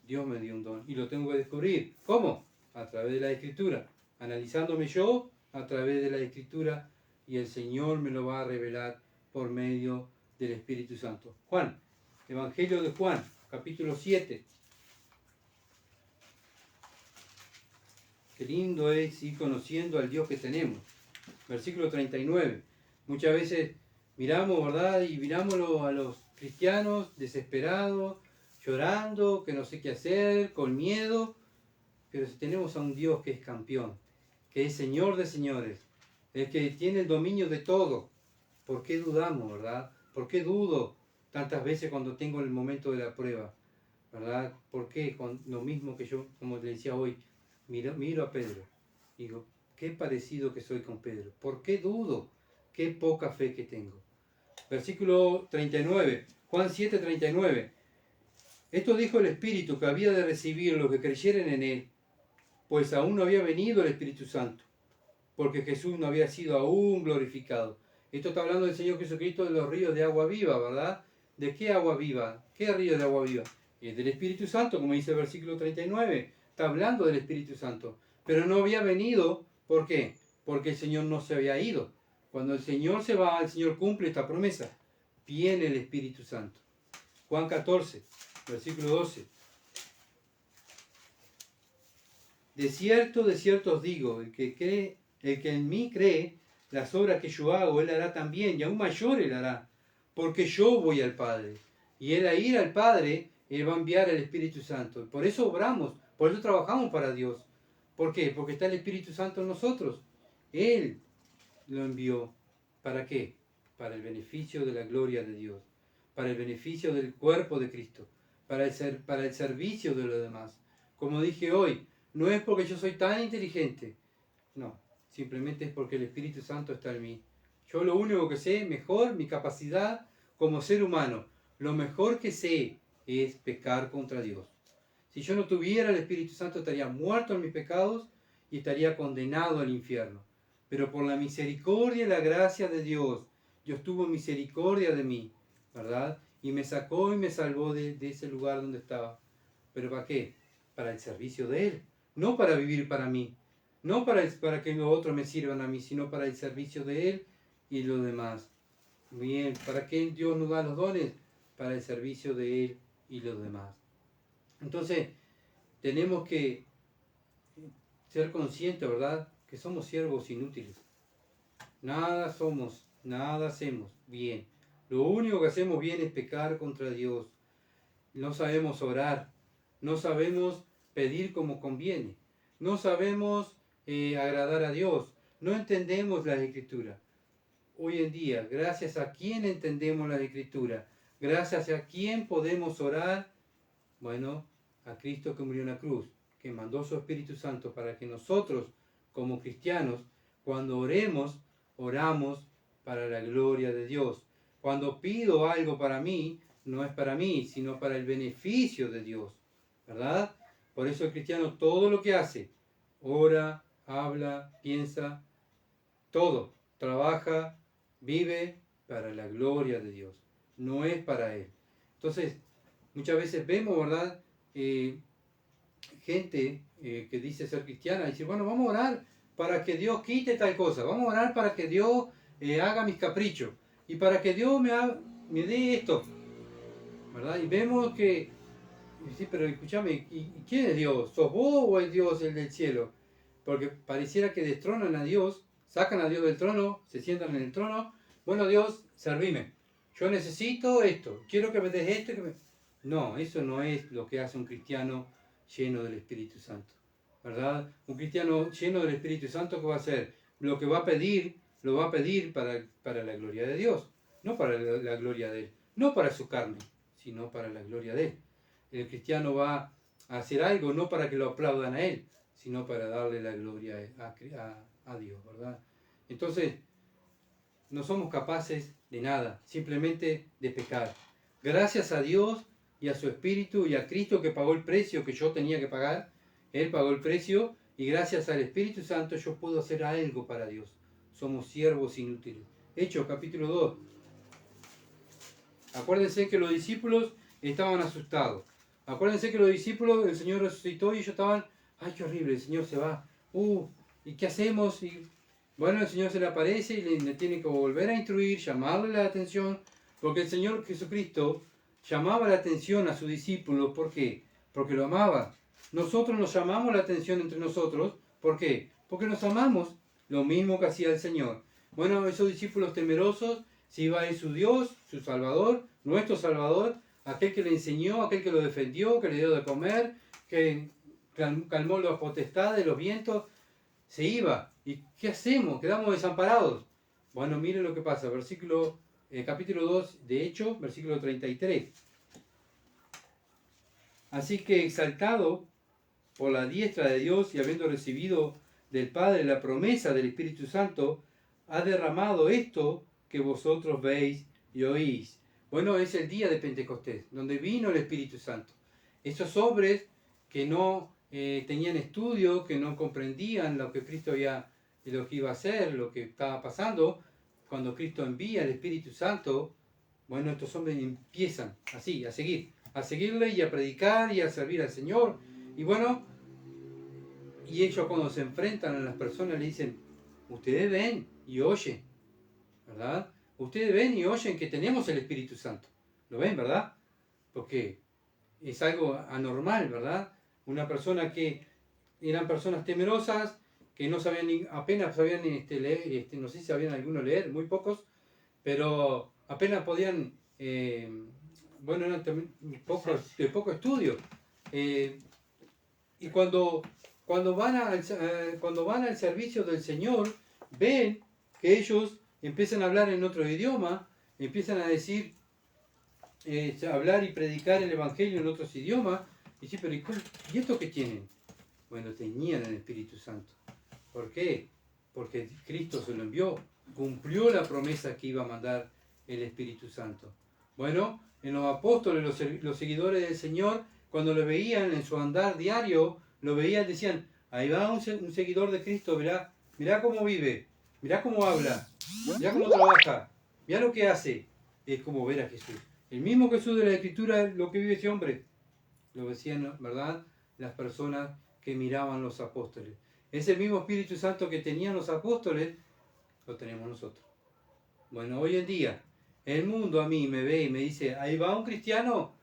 Dios me dio un don. Y lo tengo que descubrir. ¿Cómo? A través de la Escritura. Analizándome yo a través de la Escritura. Y el Señor me lo va a revelar por medio del Espíritu Santo. Juan, Evangelio de Juan, capítulo 7. Qué lindo es ir conociendo al Dios que tenemos. Versículo 39. Muchas veces miramos, ¿verdad? Y miramos a los cristianos desesperados, llorando, que no sé qué hacer, con miedo. Pero si tenemos a un Dios que es campeón, que es Señor de señores, el que tiene el dominio de todo, ¿por qué dudamos, verdad? ¿Por qué dudo tantas veces cuando tengo el momento de la prueba? ¿Verdad? ¿Por qué? Con lo mismo que yo, como le decía hoy, miro a Pedro, digo, qué parecido que soy con Pedro. ¿Por qué dudo? Qué poca fe que tengo. Versículo 39, Juan 7, 39. Esto dijo el Espíritu que había de recibir los que creyeren en él, pues aún no había venido el Espíritu Santo, porque Jesús no había sido aún glorificado. Esto está hablando del Señor Jesucristo de los ríos de agua viva, ¿verdad? ¿De qué agua viva? ¿Qué río de agua viva? Es del Espíritu Santo, como dice el versículo 39. Está hablando del Espíritu Santo. Pero no había venido, ¿por qué? Porque el Señor no se había ido. Cuando el Señor se va, el Señor cumple esta promesa. Viene el Espíritu Santo. Juan 14, versículo 12. De cierto os digo, el que en mí cree, las obras que yo hago, él hará también, y aún mayor él hará, porque yo voy al Padre. Y él a ir al Padre, él va a enviar el Espíritu Santo. Por eso obramos, por eso trabajamos para Dios. ¿Por qué? Porque está el Espíritu Santo en nosotros. Él lo envió. ¿Para qué? Para el beneficio de la gloria de Dios, para el beneficio del cuerpo de Cristo, para el servicio de los demás. Como dije hoy, no es porque yo soy tan inteligente, no, simplemente es porque el Espíritu Santo está en mí. Yo lo único que sé, mejor, mi capacidad como ser humano, lo mejor que sé es pecar contra Dios. Si yo no tuviera el Espíritu Santo, estaría muerto en mis pecados y estaría condenado al infierno. Pero por la misericordia y la gracia de Dios, Dios tuvo misericordia de mí, ¿verdad? Y me sacó y me salvó de ese lugar donde estaba. ¿Pero para qué? Para el servicio de Él. No para vivir para mí. No para que los otros me sirvan a mí, sino para el servicio de Él y los demás. Bien, ¿para qué Dios nos da los dones? Para el servicio de Él y los demás. Entonces, tenemos que ser conscientes, ¿verdad?, que somos siervos inútiles. Nada somos, nada hacemos bien. Lo único que hacemos bien es pecar contra Dios. No sabemos orar, no sabemos pedir como conviene, no sabemos agradar a Dios, no entendemos las Escrituras. Hoy en día, gracias a quién entendemos las Escrituras, gracias a quién podemos orar, bueno, a Cristo que murió en la cruz, que mandó su Espíritu Santo para que nosotros, como cristianos, cuando oramos para la gloria de Dios. Cuando pido algo para mí, no es para mí, sino para el beneficio de Dios, ¿verdad? Por eso el cristiano todo lo que hace, ora, habla, piensa, todo, trabaja, vive para la gloria de Dios, no es para Él. Entonces, muchas veces vemos, ¿verdad?, gente que dice ser cristiana y dice, bueno, vamos a orar para que Dios quite tal cosa, vamos a orar para que Dios haga mis caprichos y para que Dios me dé esto, ¿verdad? Y vemos que, sí, pero escúchame, ¿y quién es Dios? ¿Sos vos o es Dios el del cielo? Porque pareciera que destronan a Dios, sacan a Dios del trono, se sientan en el trono, bueno, Dios, servime, yo necesito esto, quiero que me des esto. No, eso no es lo que hace un cristiano lleno del Espíritu Santo, ¿verdad? Un cristiano lleno del Espíritu Santo, ¿qué va a hacer? Lo que va a pedir, lo va a pedir para la gloria de Dios, no para la gloria de Él, no para su carne, sino para la gloria de Él. El cristiano va a hacer algo no para que lo aplaudan a Él, sino para darle la gloria a Dios, ¿verdad? Entonces, no somos capaces de nada, simplemente de pecar. Gracias a Dios y a su Espíritu y a Cristo que pagó el precio que yo tenía que pagar, Él pagó el precio y gracias al Espíritu Santo yo puedo hacer algo para Dios. Somos siervos inútiles. Hechos capítulo 2. Acuérdense que los discípulos estaban asustados. Acuérdense que los discípulos, el Señor resucitó y ellos estaban, ay, qué horrible, el Señor se va. ¿Y qué hacemos? Y bueno, el Señor se le aparece y le tiene que volver a instruir, llamarle la atención, porque el Señor Jesucristo llamaba la atención a sus discípulos. ¿Por qué? Porque lo amaba. Nosotros nos llamamos la atención entre nosotros. ¿Por qué? Porque nos amamos, lo mismo que hacía el Señor. Bueno, esos discípulos temerosos, si iba a ir su Dios, su Salvador, nuestro Salvador, aquel que le enseñó, aquel que lo defendió, que le dio de comer, que calmó las potestades, los vientos, se iba. ¿Y qué hacemos? Quedamos desamparados. Bueno, miren lo que pasa, capítulo 2 de Hechos, versículo 33. Así que exaltado por la diestra de Dios y habiendo recibido del Padre la promesa del Espíritu Santo, ha derramado esto que vosotros veis y oís. Bueno, es el día de Pentecostés, donde vino el Espíritu Santo. Esos hombres que no tenían estudio, que no comprendían lo que Cristo lo que iba a hacer, lo que estaba pasando, cuando Cristo envía el Espíritu Santo, bueno, estos hombres empiezan así, a seguirle y a predicar y a servir al Señor. Y bueno, y ellos cuando se enfrentan a las personas le dicen, ustedes ven y oyen, ¿verdad? Ustedes ven y oyen que tenemos el Espíritu Santo. ¿Lo ven, verdad? Porque es algo anormal, ¿verdad? Una persona que eran personas temerosas, que no sabían apenas sabían leer, no sé si sabían algunos leer, muy pocos, pero apenas podían, bueno, eran también de poco estudio. Y cuando van al servicio del Señor, ven que ellos empiezan a hablar en otro idioma, empiezan a decir, hablar y predicar el Evangelio en otros idiomas, y sí, pero ¿y esto qué tienen? Bueno, tenían el Espíritu Santo. ¿Por qué? Porque Cristo se lo envió, cumplió la promesa que iba a mandar el Espíritu Santo. Bueno, en los apóstoles, los seguidores del Señor, cuando lo veían en su andar diario, lo veían, decían, ahí va un seguidor de Cristo, mirá cómo vive, mirá cómo habla, mirá cómo trabaja, mirá lo que hace. Es como ver a Jesús. El mismo Jesús de la Escritura, lo que vive ese hombre. Lo decían, ¿verdad? Las personas que miraban los apóstoles. Ese mismo Espíritu Santo que tenían los apóstoles, lo tenemos nosotros. Bueno, hoy en día, el mundo a mí me ve y me dice, ahí va un cristiano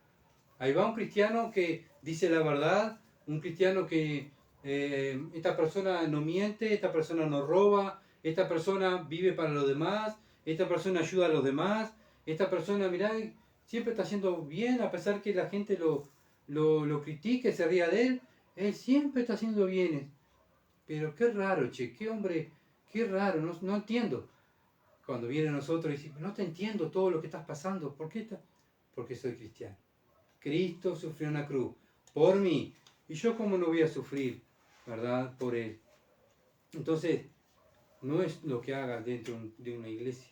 que dice la verdad, un cristiano que esta persona no miente, esta persona no roba, esta persona vive para los demás, esta persona ayuda a los demás, esta persona, mirá, siempre está haciendo bien, a pesar que la gente lo critique, se ría de él siempre está haciendo bien. Pero qué raro, qué hombre, qué raro, no entiendo. Cuando viene a nosotros y dice, no te entiendo todo lo que estás pasando, ¿por qué? Porque soy cristiano. Cristo sufrió en la cruz por mí, y yo cómo no voy a sufrir, ¿verdad? Por Él. Entonces, no es lo que hagas dentro de una iglesia,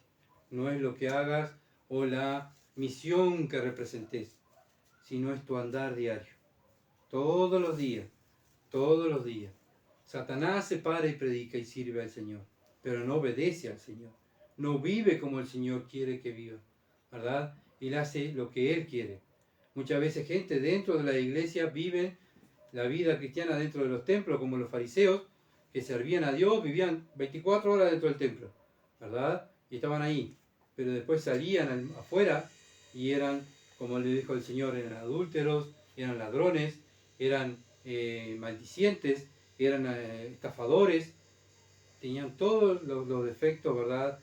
no es lo que hagas o la misión que representes, sino es tu andar diario, todos los días, todos los días. Satanás se para y predica y sirve al Señor, pero no obedece al Señor, no vive como el Señor quiere que viva, ¿verdad? Él hace lo que Él quiere. Muchas veces gente dentro de la iglesia vive la vida cristiana dentro de los templos, como los fariseos, que servían a Dios, vivían 24 horas dentro del templo, ¿verdad? Y estaban ahí, pero después salían afuera y eran, como le dijo el Señor, eran adúlteros, eran ladrones, eran maldicientes, eran estafadores, tenían todos los defectos, ¿verdad?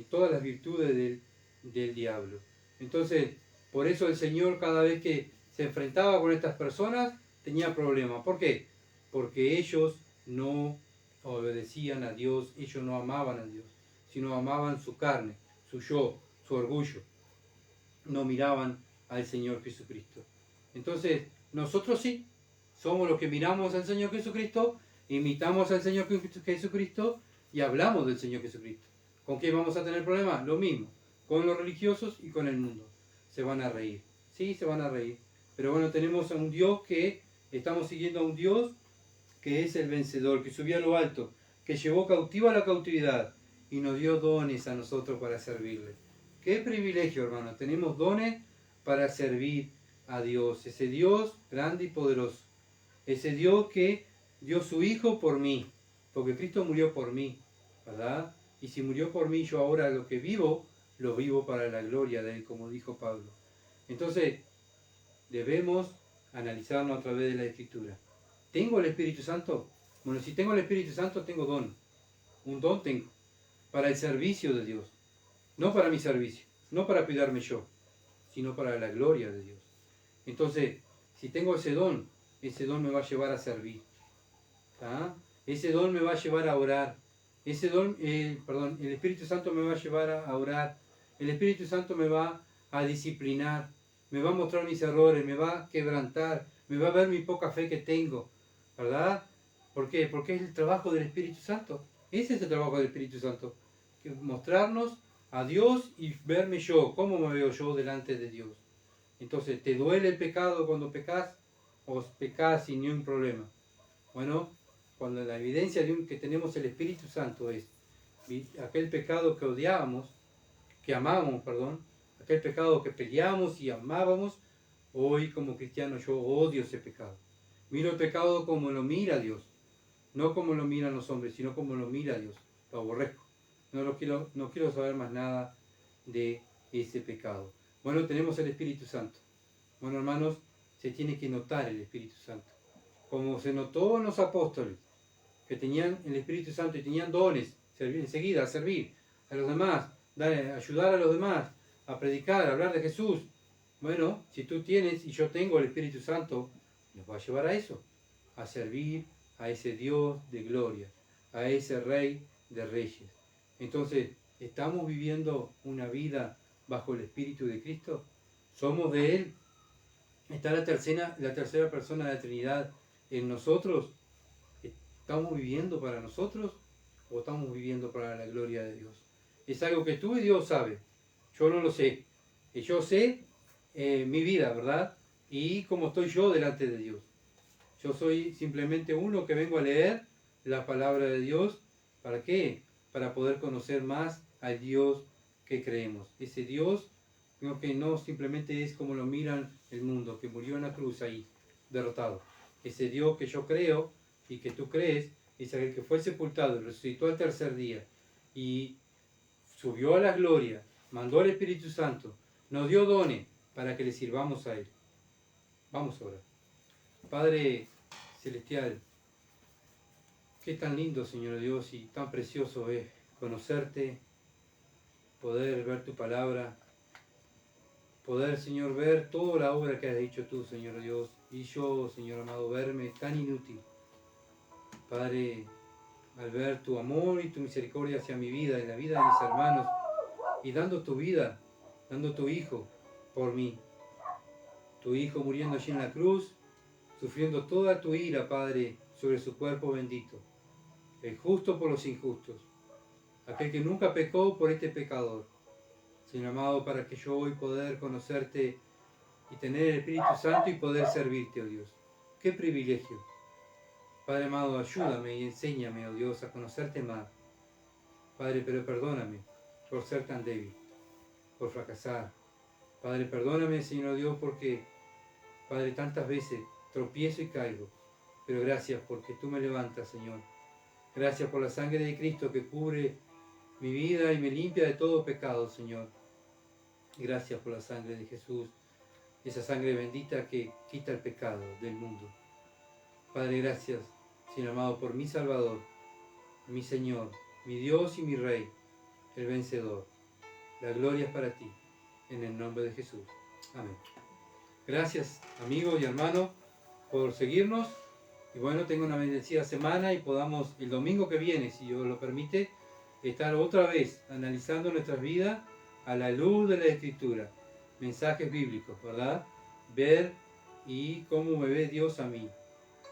Todas las virtudes del diablo. Entonces, por eso el Señor, cada vez que se enfrentaba con estas personas, tenía problemas. ¿Por qué? Porque ellos no obedecían a Dios, ellos no amaban a Dios, sino amaban su carne, su yo, su orgullo. No miraban al Señor Jesucristo. Entonces, nosotros sí, somos los que miramos al Señor Jesucristo, imitamos al Señor Jesucristo y hablamos del Señor Jesucristo. ¿Con quién vamos a tener problemas? Lo mismo, con los religiosos y con el mundo. Se van a reír, sí, se van a reír. Pero bueno, tenemos a un Dios estamos siguiendo a un Dios que es el vencedor, que subió a lo alto, que llevó cautiva la cautividad y nos dio dones a nosotros para servirle. Qué privilegio, hermano, tenemos dones para servir a Dios, ese Dios grande y poderoso, ese Dios que dio su Hijo por mí, porque Cristo murió por mí, ¿verdad? Y si murió por mí, yo ahora lo que vivo, lo vivo para la gloria de Él, como dijo Pablo. Entonces, debemos analizarlo a través de la Escritura. ¿Tengo el Espíritu Santo? Bueno, si tengo el Espíritu Santo, tengo don. Un don tengo para el servicio de Dios. No para mi servicio, no para cuidarme yo, sino para la gloria de Dios. Entonces, si tengo ese don me va a llevar a servir. ¿Tá? Ese don me va a llevar a orar. El Espíritu Santo me va a llevar a orar. El Espíritu Santo me va a disciplinar, me va a mostrar mis errores, me va a quebrantar, me va a ver mi poca fe que tengo, ¿verdad? ¿Por qué? Porque es el trabajo del Espíritu Santo. Ese es el trabajo del Espíritu Santo. Que mostrarnos a Dios y verme yo, cómo me veo yo delante de Dios. Entonces, ¿te duele el pecado cuando pecas? ¿O pecas sin ningún problema? Bueno, cuando la evidencia que tenemos el Espíritu Santo es aquel pecado que odiábamos, que amábamos, aquel pecado que peleábamos y amábamos, hoy como cristiano yo odio ese pecado. Miro el pecado como lo mira Dios, no como lo miran los hombres, sino como lo mira Dios. Lo aborrezco. No quiero saber más nada de ese pecado. Bueno, tenemos el Espíritu Santo. Bueno, hermanos, se tiene que notar el Espíritu Santo. Como se notó en los apóstoles, que tenían el Espíritu Santo y tenían dones, enseguida a servir a los demás, ayudar a los demás, a predicar, a hablar de Jesús. Bueno, si tú tienes y yo tengo el Espíritu Santo, nos va a llevar a eso, a servir a ese Dios de gloria, a ese Rey de Reyes. Entonces, ¿estamos viviendo una vida bajo el Espíritu de Cristo? ¿Somos de Él? ¿Está la tercera persona de la Trinidad en nosotros? ¿Estamos viviendo para nosotros o estamos viviendo para la gloria de Dios? Es algo que tú y Dios sabe. Yo no lo sé. Yo sé mi vida, ¿verdad? Y cómo estoy yo delante de Dios. Yo soy simplemente uno que vengo a leer la palabra de Dios. ¿Para qué? Para poder conocer más al Dios que creemos. Ese Dios que no simplemente es como lo miran el mundo, que murió en la cruz ahí, derrotado. Ese Dios que yo creo y que tú crees, es aquel que fue sepultado y resucitó al tercer día y subió a la gloria, mandó al Espíritu Santo, nos dio dones para que le sirvamos a Él. Vamos a orar. Padre Celestial, qué tan lindo, Señor Dios, y tan precioso es conocerte, poder ver tu palabra, poder, Señor, ver toda la obra que has hecho tú, Señor Dios, y yo, Señor amado, verme tan inútil. Padre, al ver tu amor y tu misericordia hacia mi vida y la vida de mis hermanos, y dando tu vida, dando tu Hijo por mí. Tu Hijo muriendo allí en la cruz, sufriendo toda tu ira, Padre, sobre su cuerpo bendito. El justo por los injustos. Aquel que nunca pecó por este pecador. Señor amado, para que yo hoy poder conocerte y tener el Espíritu Santo y poder servirte, oh Dios. ¡Qué privilegio! Padre amado, ayúdame y enséñame, oh Dios, a conocerte más. Padre, pero perdóname por ser tan débil, por fracasar. Padre, perdóname, Señor Dios, porque, Padre, tantas veces tropiezo y caigo. Pero gracias porque tú me levantas, Señor. Gracias por la sangre de Cristo que cubre mi vida y me limpia de todo pecado, Señor. Gracias por la sangre de Jesús, esa sangre bendita que quita el pecado del mundo. Padre, gracias, Señor amado, por mi Salvador, mi Señor, mi Dios y mi Rey, el vencedor. La gloria es para ti, en el nombre de Jesús. Amén. Gracias, amigos y hermanos. por seguirnos. Y bueno, tenga una bendecida semana y podamos el domingo que viene, si Dios lo permite, estar otra vez analizando nuestras vidas a la luz de la Escritura. Mensajes bíblicos, ¿verdad? Ver y cómo me ve Dios a mí.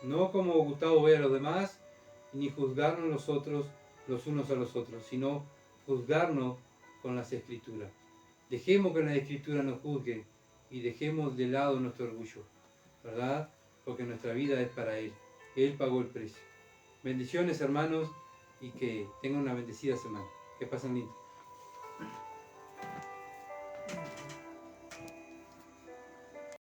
No como Gustavo ve a los demás, ni juzgarnos nosotros los unos a los otros, sino juzgarnos con las Escrituras. Dejemos que la Escritura nos juzgue y dejemos de lado nuestro orgullo, ¿verdad? Porque nuestra vida es para Él. Él pagó el precio. Bendiciones, hermanos, y que tengan una bendecida semana. Que pasen lindo.